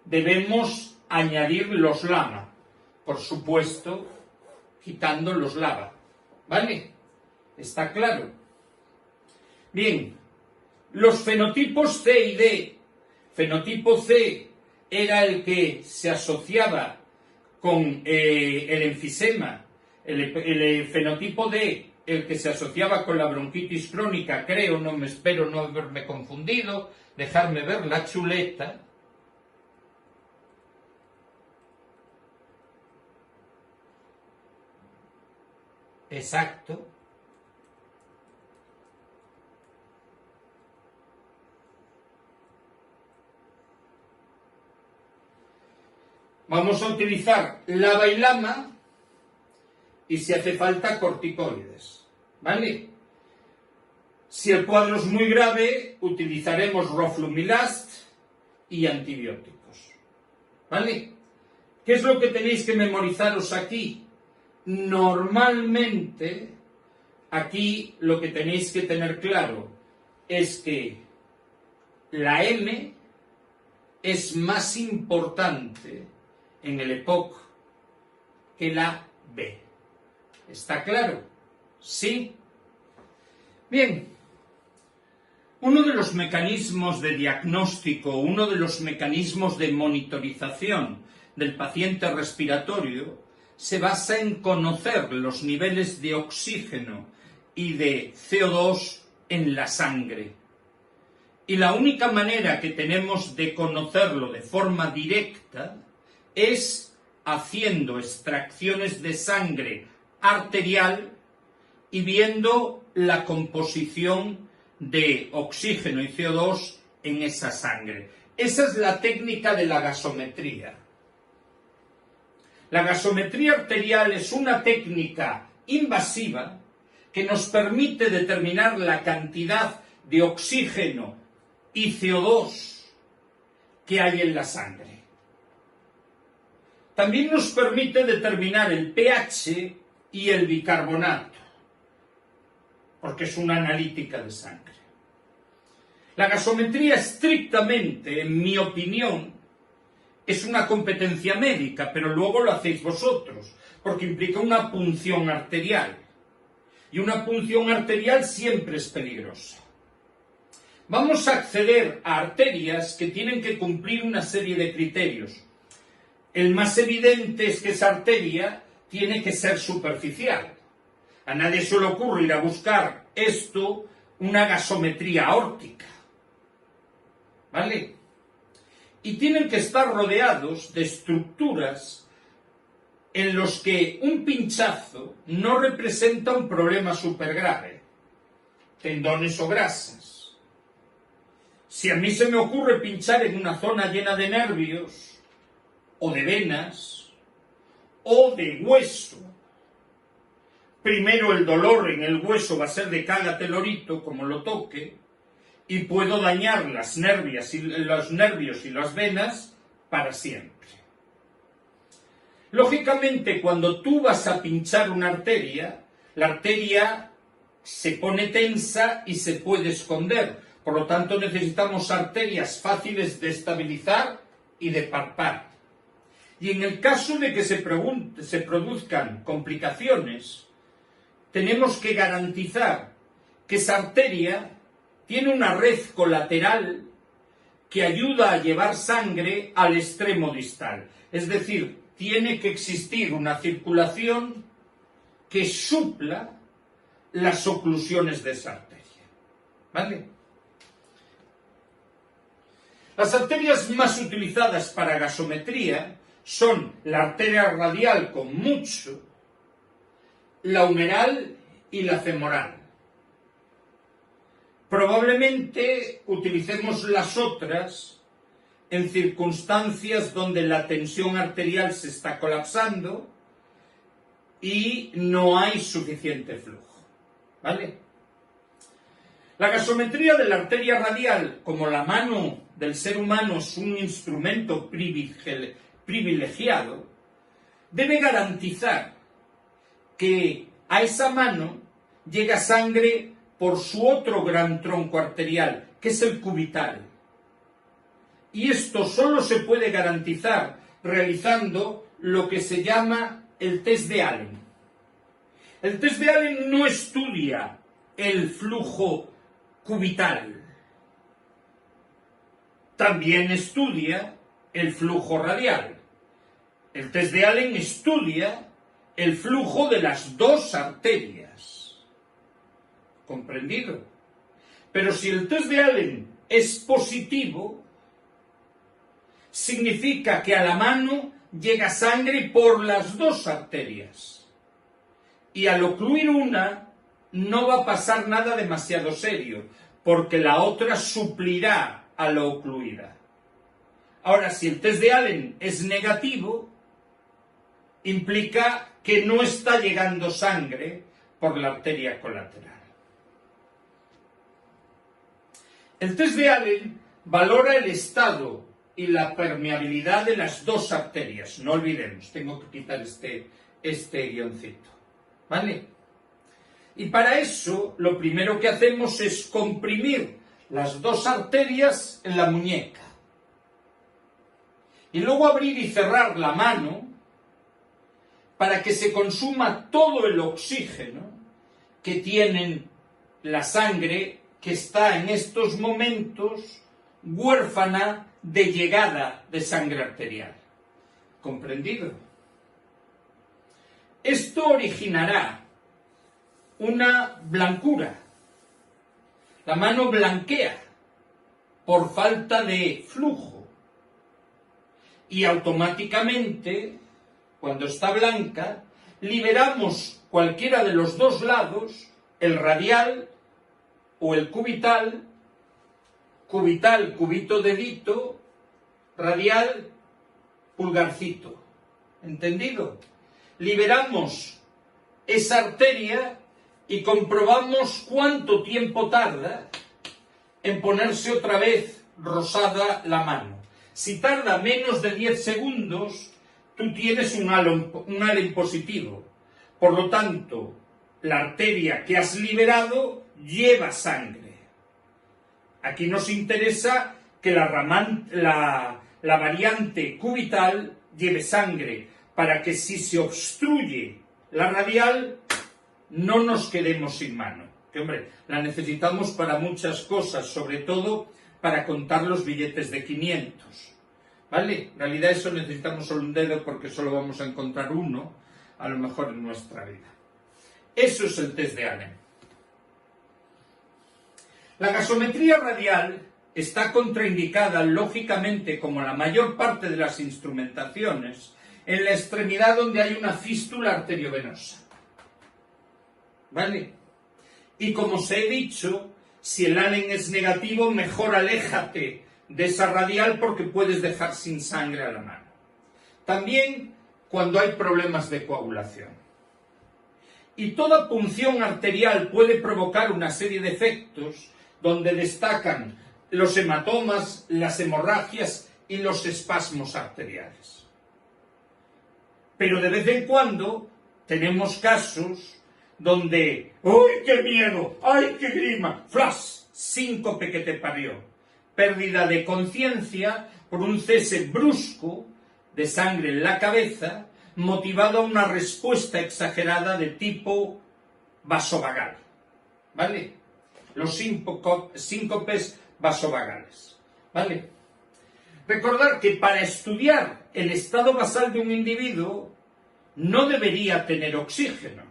debemos añadir los LAMA, por supuesto, quitando los LABA. ¿Vale? ¿Está claro? Bien, los fenotipos C y D. Fenotipo C era el que se asociaba con el enfisema. El fenotipo D, el que se asociaba con la bronquitis crónica, creo, no me espero no haberme confundido, dejarme ver la chuleta. Exacto. Vamos a utilizar LABA y LAMA y si hace falta corticoides, ¿vale? Si el cuadro es muy grave, utilizaremos roflumilast y antibióticos, ¿vale? ¿Qué es lo que tenéis que memorizaros aquí? Normalmente, aquí lo que tenéis que tener claro es que la M es más importante en el EPOC que la B. ¿Está claro? ¿Sí? Bien. Uno de los mecanismos de diagnóstico, uno de los mecanismos de monitorización del paciente respiratorio se basa en conocer los niveles de oxígeno y de CO2 en la sangre. Y la única manera que tenemos de conocerlo de forma directa es haciendo extracciones de sangre arterial y viendo la composición de oxígeno y CO2 en esa sangre. Esa es la técnica de la gasometría. La gasometría arterial es una técnica invasiva que nos permite determinar la cantidad de oxígeno y CO2 que hay en la sangre. También nos permite determinar el pH y el bicarbonato, porque es una analítica de sangre. La gasometría estrictamente, en mi opinión, es una competencia médica, pero luego lo hacéis vosotros, porque implica una punción arterial. Y una punción arterial siempre es peligrosa. Vamos a acceder a arterias que tienen que cumplir una serie de criterios. El más evidente es que esa arteria tiene que ser superficial. A nadie se le ocurre ir a buscar una gasometría aórtica. ¿Vale? Y tienen que estar rodeados de estructuras en los que un pinchazo no representa un problema súper grave. Tendones o grasas. Si a mí se me ocurre pinchar en una zona llena de nervios, o de venas, o de hueso, primero el dolor en el hueso va a ser de cágate lorito, como lo toque, y puedo dañar los nervios y las venas para siempre. Lógicamente, cuando tú vas a pinchar una arteria, la arteria se pone tensa y se puede esconder. Por lo tanto, necesitamos arterias fáciles de estabilizar y de palpar. Y en el caso de que se produzcan complicaciones, tenemos que garantizar que esa arteria tiene una red colateral que ayuda a llevar sangre al extremo distal. Es decir, tiene que existir una circulación que supla las oclusiones de esa arteria. ¿Vale? Las arterias más utilizadas para gasometría son la arteria radial con mucho, la humeral y la femoral. Probablemente utilicemos las otras en circunstancias donde la tensión arterial se está colapsando y no hay suficiente flujo. ¿Vale? La gasometría de la arteria radial, como la mano del ser humano es un instrumento privilegiado, debe garantizar que a esa mano llega sangre por su otro gran tronco arterial, que es el cubital. Y esto solo se puede garantizar realizando lo que se llama el test de Allen. El test de Allen no estudia el flujo cubital, también estudia el flujo radial. El test de Allen estudia el flujo de las dos arterias. ¿Comprendido? Pero si el test de Allen es positivo, significa que a la mano llega sangre por las dos arterias. Y al ocluir una, no va a pasar nada demasiado serio, porque la otra suplirá a la ocluida. Ahora, si el test de Allen es negativo, implica que no está llegando sangre por la arteria colateral. El test de Allen valora el estado y la permeabilidad de las dos arterias. No olvidemos, tengo que quitar este guioncito. ¿Vale? Y para eso, lo primero que hacemos es comprimir las dos arterias en la muñeca. Y luego abrir y cerrar la mano para que se consuma todo el oxígeno que tienen la sangre que está en estos momentos huérfana de llegada de sangre arterial. ¿Comprendido? Esto originará una blancura. La mano blanquea por falta de flujo. Y automáticamente, cuando está blanca, liberamos cualquiera de los dos lados, el radial o el cubital, cubital, cubito, dedito, radial, pulgarcito. ¿Entendido? Liberamos esa arteria y comprobamos cuánto tiempo tarda en ponerse otra vez rosada la mano. Si tarda menos de 10 segundos, tú tienes un halo positivo. Por lo tanto, la arteria que has liberado lleva sangre. Aquí nos interesa que la variante cubital lleve sangre, para que si se obstruye la radial, no nos quedemos sin mano. Que hombre, la necesitamos para muchas cosas, sobre todo para contar los billetes de 500. ¿Vale? En realidad eso necesitamos solo un dedo porque solo vamos a encontrar uno, a lo mejor en nuestra vida. Eso es el test de Allen. La gasometría radial está contraindicada, lógicamente, como la mayor parte de las instrumentaciones, en la extremidad donde hay una fístula arteriovenosa. ¿Vale? Y como os he dicho, si el Allen es negativo, mejor aléjate de esa radial porque puedes dejar sin sangre a la mano. También cuando hay problemas de coagulación. Y toda punción arterial puede provocar una serie de efectos donde destacan los hematomas, las hemorragias y los espasmos arteriales. Pero de vez en cuando tenemos casos donde ¡ay, qué miedo! ¡Ay, qué grima! ¡Flash! Síncope que te parió. Pérdida de conciencia por un cese brusco de sangre en la cabeza, motivado a una respuesta exagerada de tipo vasovagal. ¿Vale? Los síncopes vasovagales. ¿Vale? Recordar que para estudiar el estado basal de un individuo no debería tener oxígeno.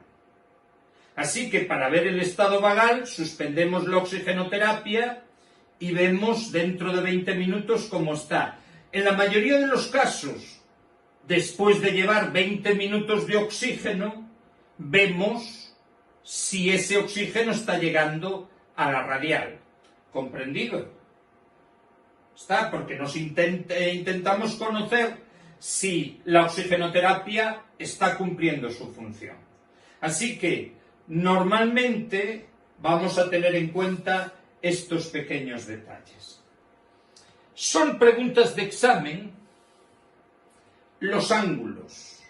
Así que para ver el estado vagal suspendemos la oxigenoterapia y vemos dentro de 20 minutos cómo está. En la mayoría de los casos, después de llevar 20 minutos de oxígeno, vemos si ese oxígeno está llegando a la radial. ¿Comprendido? Está, porque intentamos conocer si la oxigenoterapia está cumpliendo su función. Así que, normalmente, vamos a tener en cuenta estos pequeños detalles. Son preguntas de examen los ángulos.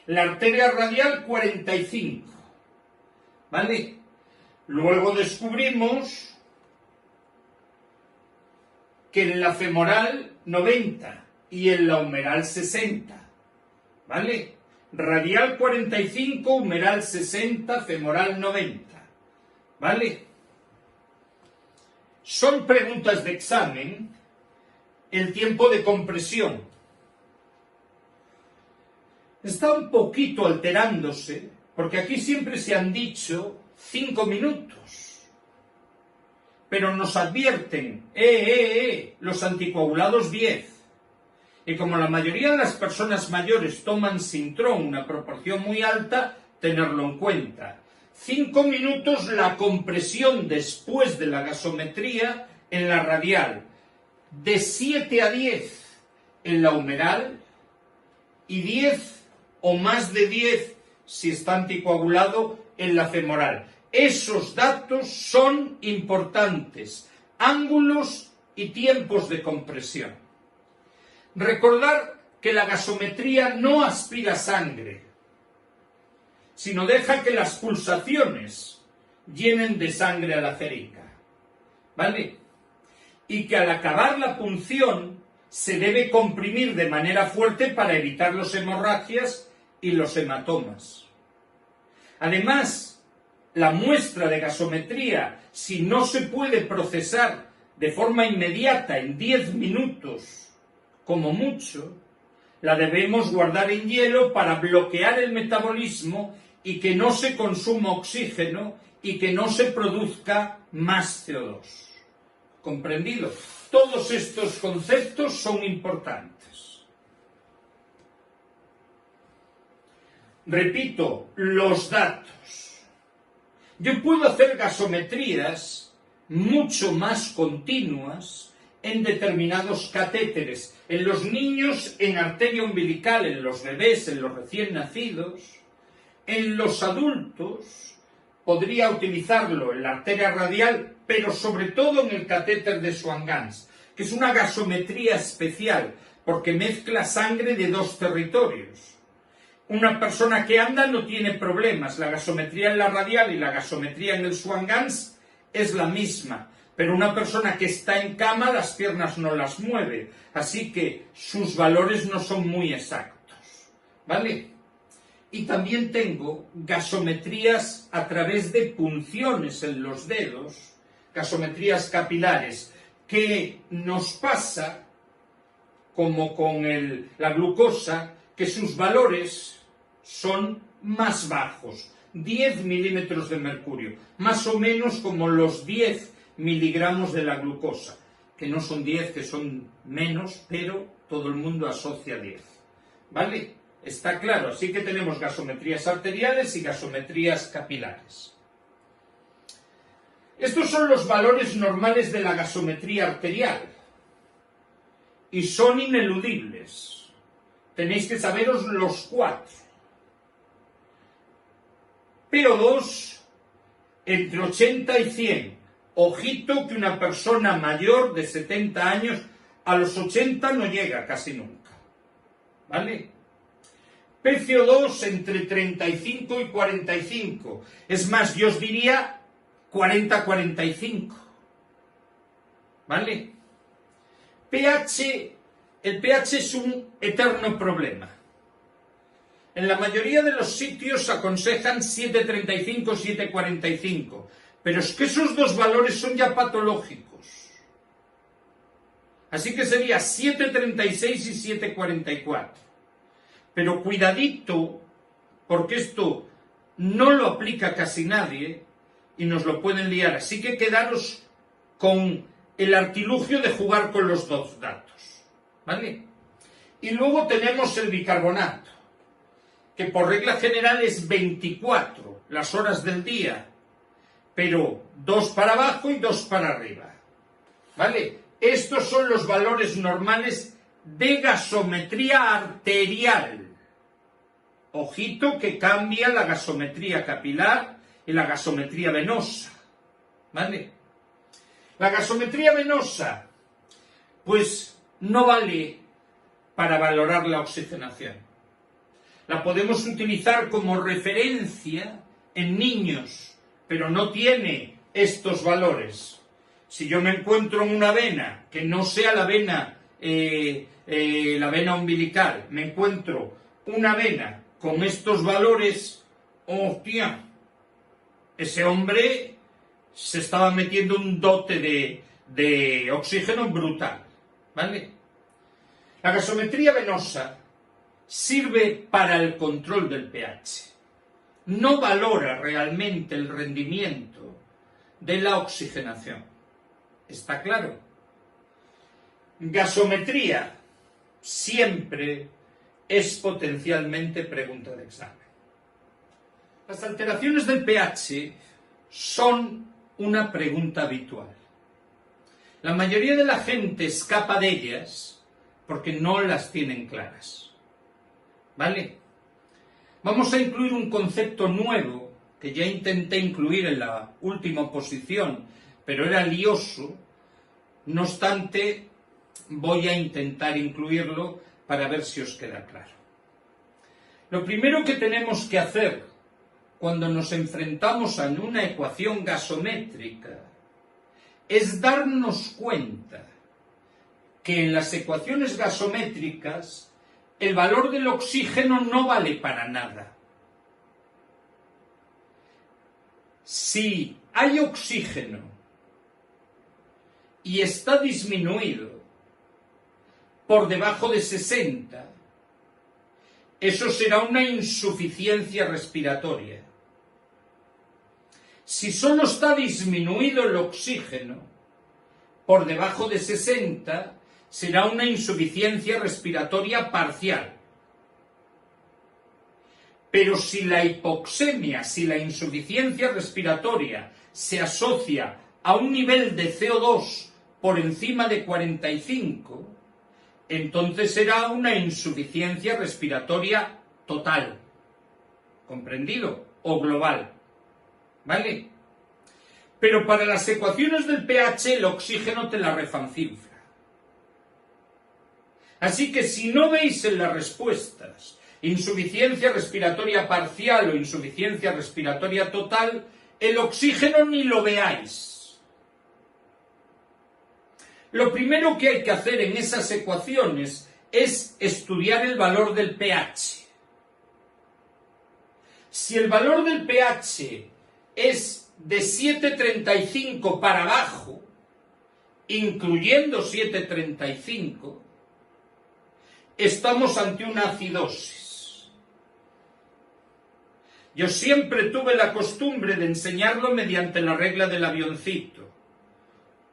La arteria radial 45, ¿vale? Luego descubrimos que en la femoral 90 y en la humeral 60, ¿vale? Radial 45, humeral 60, femoral 90, ¿vale? Son preguntas de examen el tiempo de compresión. Está un poquito alterándose, porque aquí siempre se han dicho 5 minutos. Pero nos advierten, los anticoagulados 10. Y como la mayoría de las personas mayores toman Sintrón, una proporción muy alta, tenerlo en cuenta. 5 minutos la compresión después de la gasometría en la radial. De 7 a 10 en la humeral y 10 o más de 10 si está anticoagulado en la femoral. Esos datos son importantes. Ángulos y tiempos de compresión. Recordar que la gasometría no aspira sangre, sino deja que las pulsaciones llenen de sangre a la jeringa. ¿Vale? Y que al acabar la punción se debe comprimir de manera fuerte para evitar las hemorragias y los hematomas. Además, la muestra de gasometría, si no se puede procesar de forma inmediata en 10 minutos, como mucho, la debemos guardar en hielo para bloquear el metabolismo y que no se consuma oxígeno y que no se produzca más CO2. ¿Comprendido? Todos estos conceptos son importantes. Repito, los datos. Yo puedo hacer gasometrías mucho más continuas en determinados catéteres. En los niños, en arteria umbilical, en los bebés, en los recién nacidos, En los adultos podría utilizarlo en la arteria radial, pero sobre todo en el catéter de Swan-Ganz, que es una gasometría especial, porque mezcla sangre de dos territorios. Una persona que anda no tiene problemas, la gasometría en la radial y la gasometría en el Swan-Ganz es la misma, pero una persona que está en cama las piernas no las mueve, así que sus valores no son muy exactos, ¿vale? Y también tengo gasometrías a través de punciones en los dedos, gasometrías capilares, que nos pasa, como con la glucosa, que sus valores son más bajos, 10 milímetros de mercurio, más o menos como los 10 miligramos de la glucosa, que no son 10, que son menos, pero todo el mundo asocia 10, ¿vale? Está claro, así que tenemos gasometrías arteriales y gasometrías capilares. Estos son los valores normales de la gasometría arterial y son ineludibles. Tenéis que saberos los 4. PO2 entre 80 y 100. Ojito que una persona mayor de 70 años a los 80 no llega casi nunca, ¿vale? PCO2 entre 35 y 45. Es más, yo os diría 40-45, ¿vale? pH, el pH es un eterno problema. En la mayoría de los sitios aconsejan 7,35, 7,45, pero es que esos dos valores son ya patológicos. Así que sería 7,36 y 7,44. Pero cuidadito, porque esto no lo aplica casi nadie y nos lo pueden liar. Así que quedaros con el artilugio de jugar con los dos datos, ¿vale? Y luego tenemos el bicarbonato, que por regla general es 24 las horas del día, pero 2 para abajo y 2 para arriba, ¿vale? Estos son los valores normales de gasometría arterial. Ojito que cambia la gasometría capilar y la gasometría venosa, ¿vale? La gasometría venosa, pues no vale para valorar la oxigenación. La podemos utilizar como referencia en niños, pero no tiene estos valores. Si yo me encuentro en una vena que no sea la vena umbilical, me encuentro una vena con estos valores, ¡hostia! Ese hombre se estaba metiendo un dote de oxígeno brutal, ¿vale? La gasometría venosa sirve para el control del pH. No valora realmente el rendimiento de la oxigenación. ¿Está claro? Gasometría siempre es potencialmente pregunta de examen. Las alteraciones del pH son una pregunta habitual. La mayoría de la gente escapa de ellas porque no las tienen claras, ¿vale? Vamos a incluir un concepto nuevo que ya intenté incluir en la última oposición, pero era lioso. No obstante, voy a intentar incluirlo para ver si os queda claro. Lo primero que tenemos que hacer cuando nos enfrentamos a una ecuación gasométrica es darnos cuenta que en las ecuaciones gasométricas el valor del oxígeno no vale para nada. Si hay oxígeno y está disminuido por debajo de 60, eso será una insuficiencia respiratoria. Si solo está disminuido el oxígeno por debajo de 60, será una insuficiencia respiratoria parcial. Pero si la hipoxemia, si la insuficiencia respiratoria se asocia a un nivel de CO2 por encima de 45, entonces será una insuficiencia respiratoria total, ¿comprendido? O global, ¿vale? Pero para las ecuaciones del pH el oxígeno te la refancinfla. Así que si no veis en las respuestas insuficiencia respiratoria parcial o insuficiencia respiratoria total, el oxígeno ni lo veáis. Lo primero que hay que hacer en esas ecuaciones es estudiar el valor del pH. Si el valor del pH es de 7,35 para abajo, incluyendo 7,35, estamos ante una acidosis. Yo siempre tuve la costumbre de enseñarlo mediante la regla del avioncito.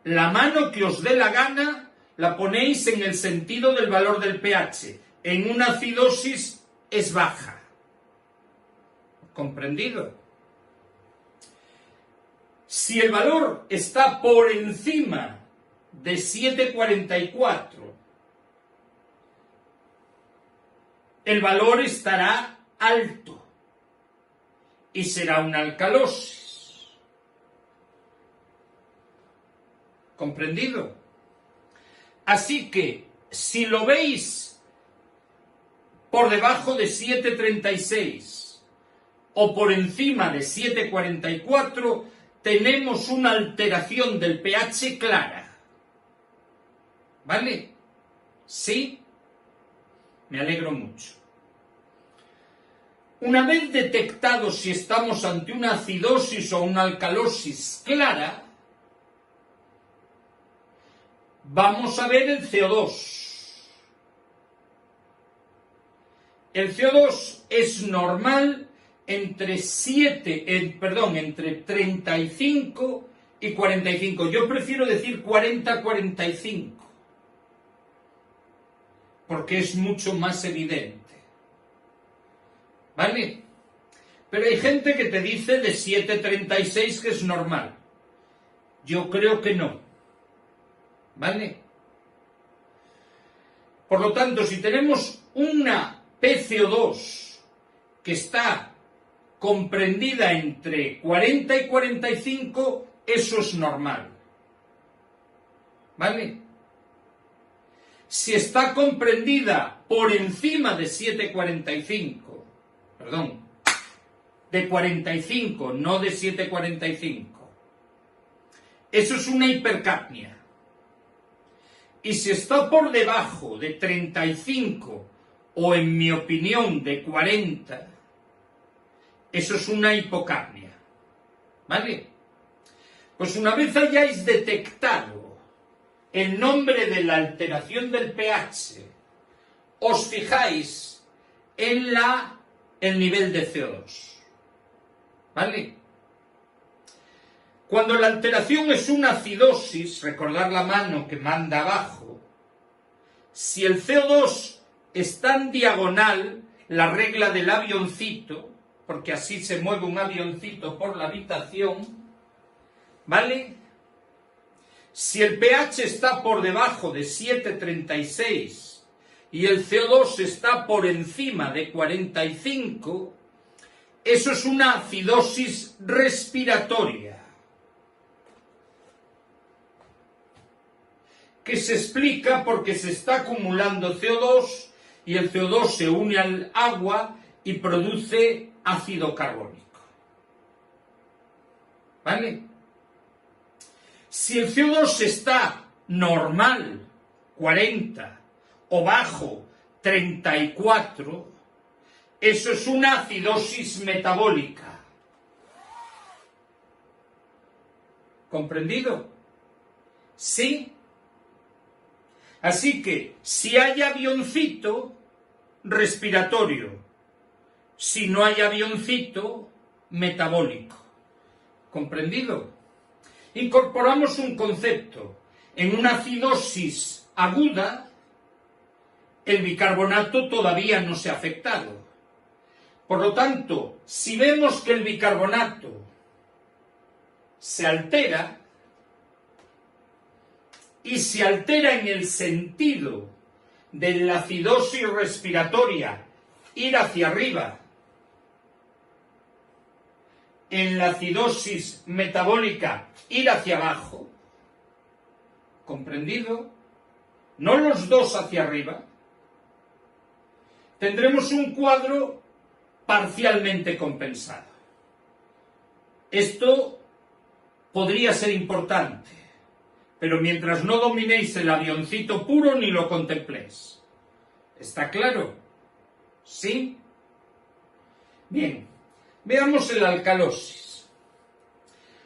La mano que os dé la gana la ponéis en el sentido del valor del pH. En una acidosis es baja. ¿Comprendido? Si el valor está por encima de 7,44, el valor estará alto y será una alcalosis. ¿Comprendido? Así que, si lo veis por debajo de 7,36 o por encima de 7,44, tenemos una alteración del pH clara. ¿Vale? ¿Sí? Me alegro mucho. Una vez detectado si estamos ante una acidosis o una alcalosis clara, vamos a ver el CO2. El CO2 es normal entre 35 y 45. Yo prefiero decir 40-45, porque es mucho más evidente. ¿Vale? Pero hay gente que te dice de 7,36 que es normal. Yo creo que no. ¿Vale? Por lo tanto, si tenemos una PCO2 que está comprendida entre 40 y 45, eso es normal. ¿Vale? Si está comprendida por encima de 7,45, perdón, de 45, no de 7,45, eso es una hipercapnia. Y si está por debajo de 35 o, en mi opinión, de 40, eso es una hipocapnia. ¿Vale? Pues una vez hayáis detectado el nombre de la alteración del pH, os fijáis en el nivel de CO2. ¿Vale? Cuando la alteración es una acidosis, recordad la mano que manda abajo, si el CO2 está en diagonal, la regla del avioncito, porque así se mueve un avioncito por la habitación, ¿vale? Si el pH está por debajo de 7,36 y el CO2 está por encima de 45, eso es una acidosis respiratoria, que se explica porque se está acumulando CO2 y el CO2 se une al agua y produce ácido carbónico. ¿Vale? Si el CO2 está normal, 40, o bajo, 34, eso es una acidosis metabólica. ¿Comprendido? ¿Sí? Así que, si hay avioncito, respiratorio. Si no hay avioncito, metabólico. ¿Comprendido? Incorporamos un concepto. En una acidosis aguda, el bicarbonato todavía no se ha afectado. Por lo tanto, si vemos que el bicarbonato se altera, y se altera en el sentido de la acidosis respiratoria, ir hacia arriba, en la acidosis metabólica ir hacia abajo, ¿comprendido? No los dos hacia arriba. Tendremos un cuadro parcialmente compensado. Esto podría ser importante, pero mientras no dominéis el avioncito puro ni lo contempléis. ¿Está claro? ¿Sí? Bien, veamos el alcalosis.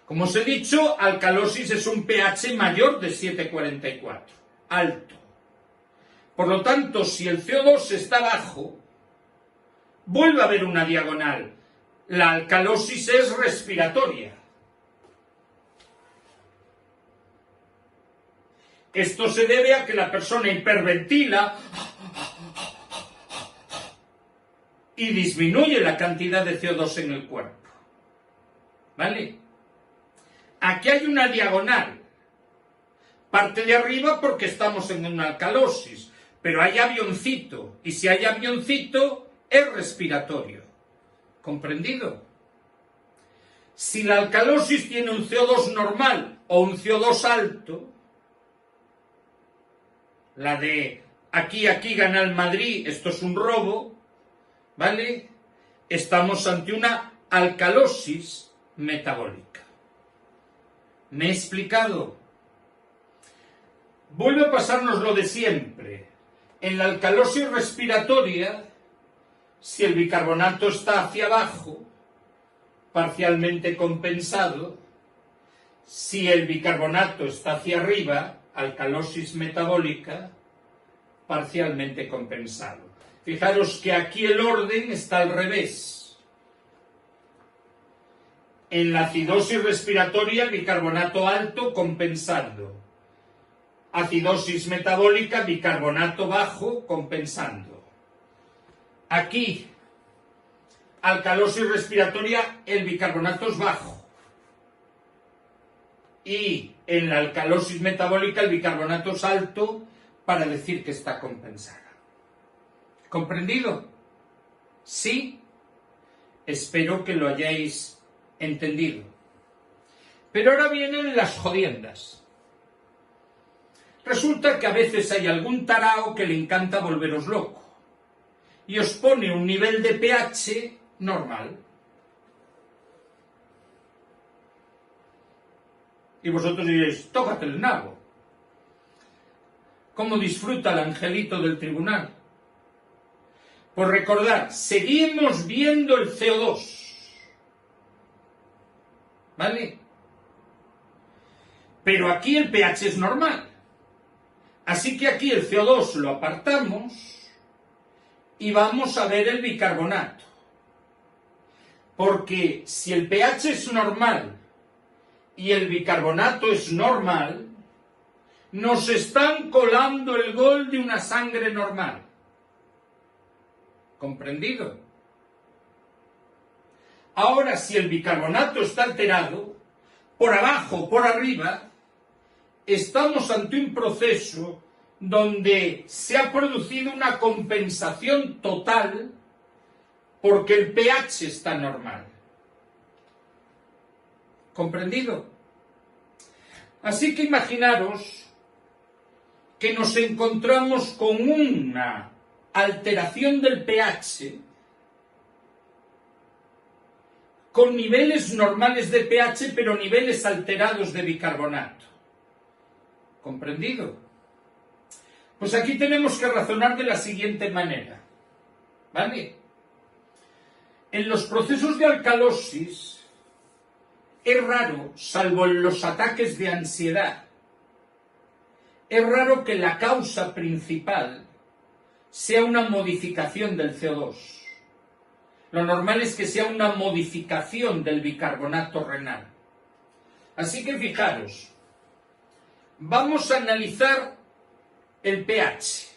Como os he dicho, alcalosis es un pH mayor de 7,44, alto. Por lo tanto, si el CO2 está bajo, vuelve a haber una diagonal. La alcalosis es respiratoria. Esto se debe a que la persona hiperventila y disminuye la cantidad de CO2 en el cuerpo. ¿Vale? Aquí hay una diagonal. Parte de arriba porque estamos en una alcalosis, pero hay avioncito, y si hay avioncito es respiratorio. ¿Comprendido? Si la alcalosis tiene un CO2 normal o un CO2 alto, la de aquí gana el Madrid, esto es un robo, ¿vale? Estamos ante una alcalosis metabólica. ¿Me he explicado? Vuelve a pasarnos lo de siempre. En la alcalosis respiratoria, si el bicarbonato está hacia abajo, parcialmente compensado, si el bicarbonato está hacia arriba, alcalosis metabólica, parcialmente compensado. Fijaros que aquí el orden está al revés. En la acidosis respiratoria, el bicarbonato alto compensando. Acidosis metabólica, bicarbonato bajo compensando. Aquí, alcalosis respiratoria, el bicarbonato es bajo. Y en la alcalosis metabólica, el bicarbonato es alto para decir que está compensada. ¿Comprendido? Sí. Espero que lo hayáis entendido. Pero ahora vienen las jodiendas. Resulta que a veces hay algún tarao que le encanta volveros loco y os pone un nivel de pH normal. Y vosotros diréis, tócate el nabo. ¿Cómo disfruta el angelito del tribunal? Pues recordad, seguimos viendo el CO2. ¿Vale? Pero aquí el pH es normal. Así que aquí el CO2 lo apartamos y vamos a ver el bicarbonato. Porque si el pH es normal y el bicarbonato es normal, nos están colando el gol de una sangre normal. ¿Comprendido? Ahora, si el bicarbonato está alterado, por abajo, por arriba, estamos ante un proceso donde se ha producido una compensación total porque el pH está normal. ¿Comprendido? Así que imaginaros que nos encontramos con una alteración del pH con niveles normales de pH, pero niveles alterados de bicarbonato. ¿Comprendido? Pues aquí tenemos que razonar de la siguiente manera. ¿Vale? En los procesos de alcalosis es raro, salvo en los ataques de ansiedad, es raro que la causa principal sea una modificación del CO2. Lo normal es que sea una modificación del bicarbonato renal. Así que fijaros, vamos a analizar el pH.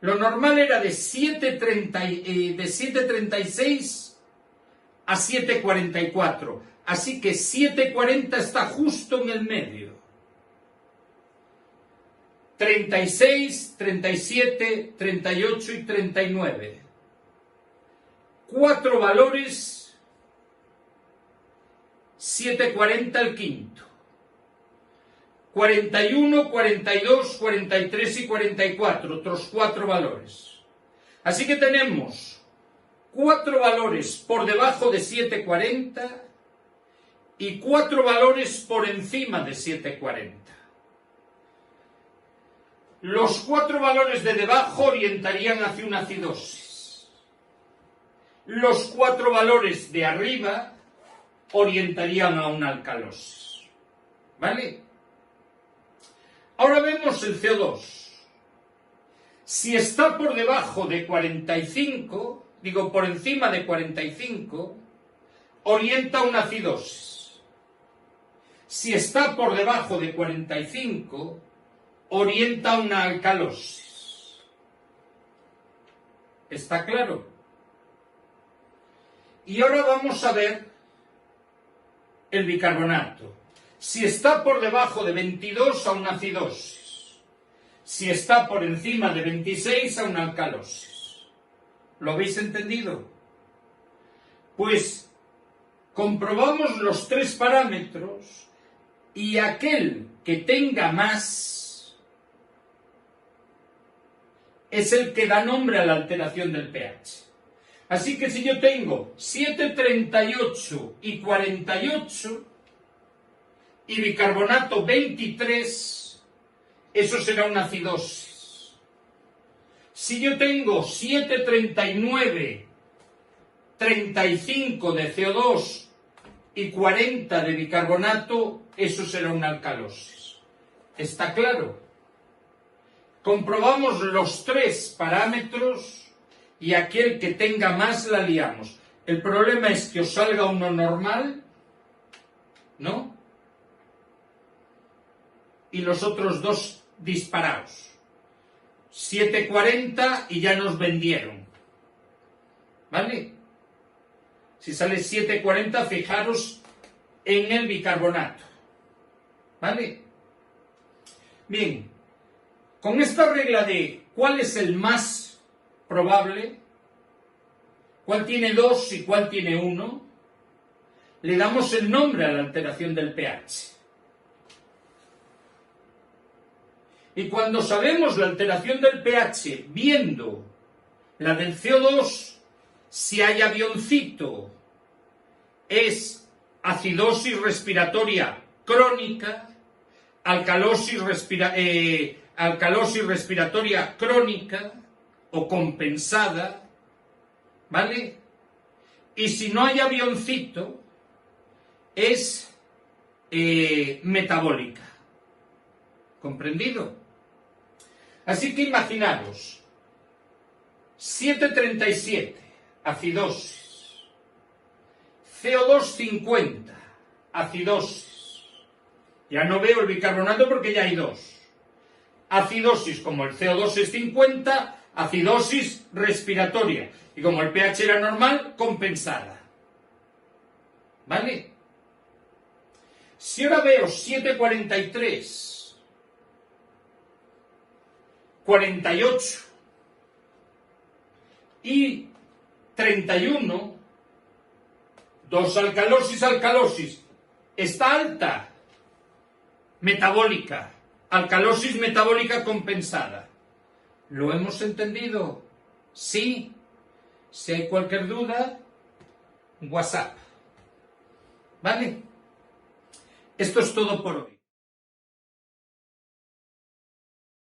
Lo normal era de 7,36 a 7,44. Así que 7,40 está justo en el medio. 36, 37, 38 y 39. 4 valores 7,40 el quinto. 41, 42, 43 y 44, otros 4 valores. Así que tenemos 4 valores por debajo de 7,40 y 4 valores por encima de 7,40. Los 4 valores de debajo orientarían hacia una acidosis. Los 4 valores de arriba orientarían a una alcalosis. ¿Vale? Ahora vemos el CO2. Si está por debajo de 45, digo por encima de 45, orienta a una acidosis. Si está por debajo de 45, orienta a una alcalosis. ¿Está claro? Y ahora vamos a ver el bicarbonato. Si está por debajo de 22, a una acidosis. Si está por encima de 26, a una alcalosis. ¿Lo habéis entendido? Pues comprobamos los 3 parámetros y aquel que tenga más es el que da nombre a la alteración del pH. Así que si yo tengo 7,38 y 48 y bicarbonato 23, eso será una acidosis. Si yo tengo 7,39, 35 de CO2 y 40 de bicarbonato, eso será una alcalosis. ¿Está claro? Comprobamos los 3 parámetros y aquel que tenga más la liamos. El problema es que os salga uno normal, ¿no? Y los otros 2 disparados. 7,40 y ya nos vendieron. ¿Vale? Si sale 7,40, fijaros en el bicarbonato. ¿Vale? Bien, con esta regla de cuál es el más probable, cuál tiene 2 y cuál tiene 1, le damos el nombre a la alteración del pH. Y cuando sabemos la alteración del pH viendo la del CO2, si hay avioncito, es acidosis respiratoria crónica, alcalosis respiratoria crónica o compensada, ¿vale? Y si no hay avioncito, es metabólica. ¿Comprendido? Así que imaginaros, 7,37, acidosis, CO2 50, acidosis, ya no veo el bicarbonato porque ya hay 2, acidosis, como el CO2 es 50, acidosis respiratoria, y como el pH era normal, compensada. ¿Vale? Si ahora veo 7,43, 48 y 31, 2 alcalosis, está alta, metabólica, alcalosis metabólica compensada. ¿Lo hemos entendido? Sí. Si hay cualquier duda, WhatsApp. ¿Vale? Esto es todo por hoy.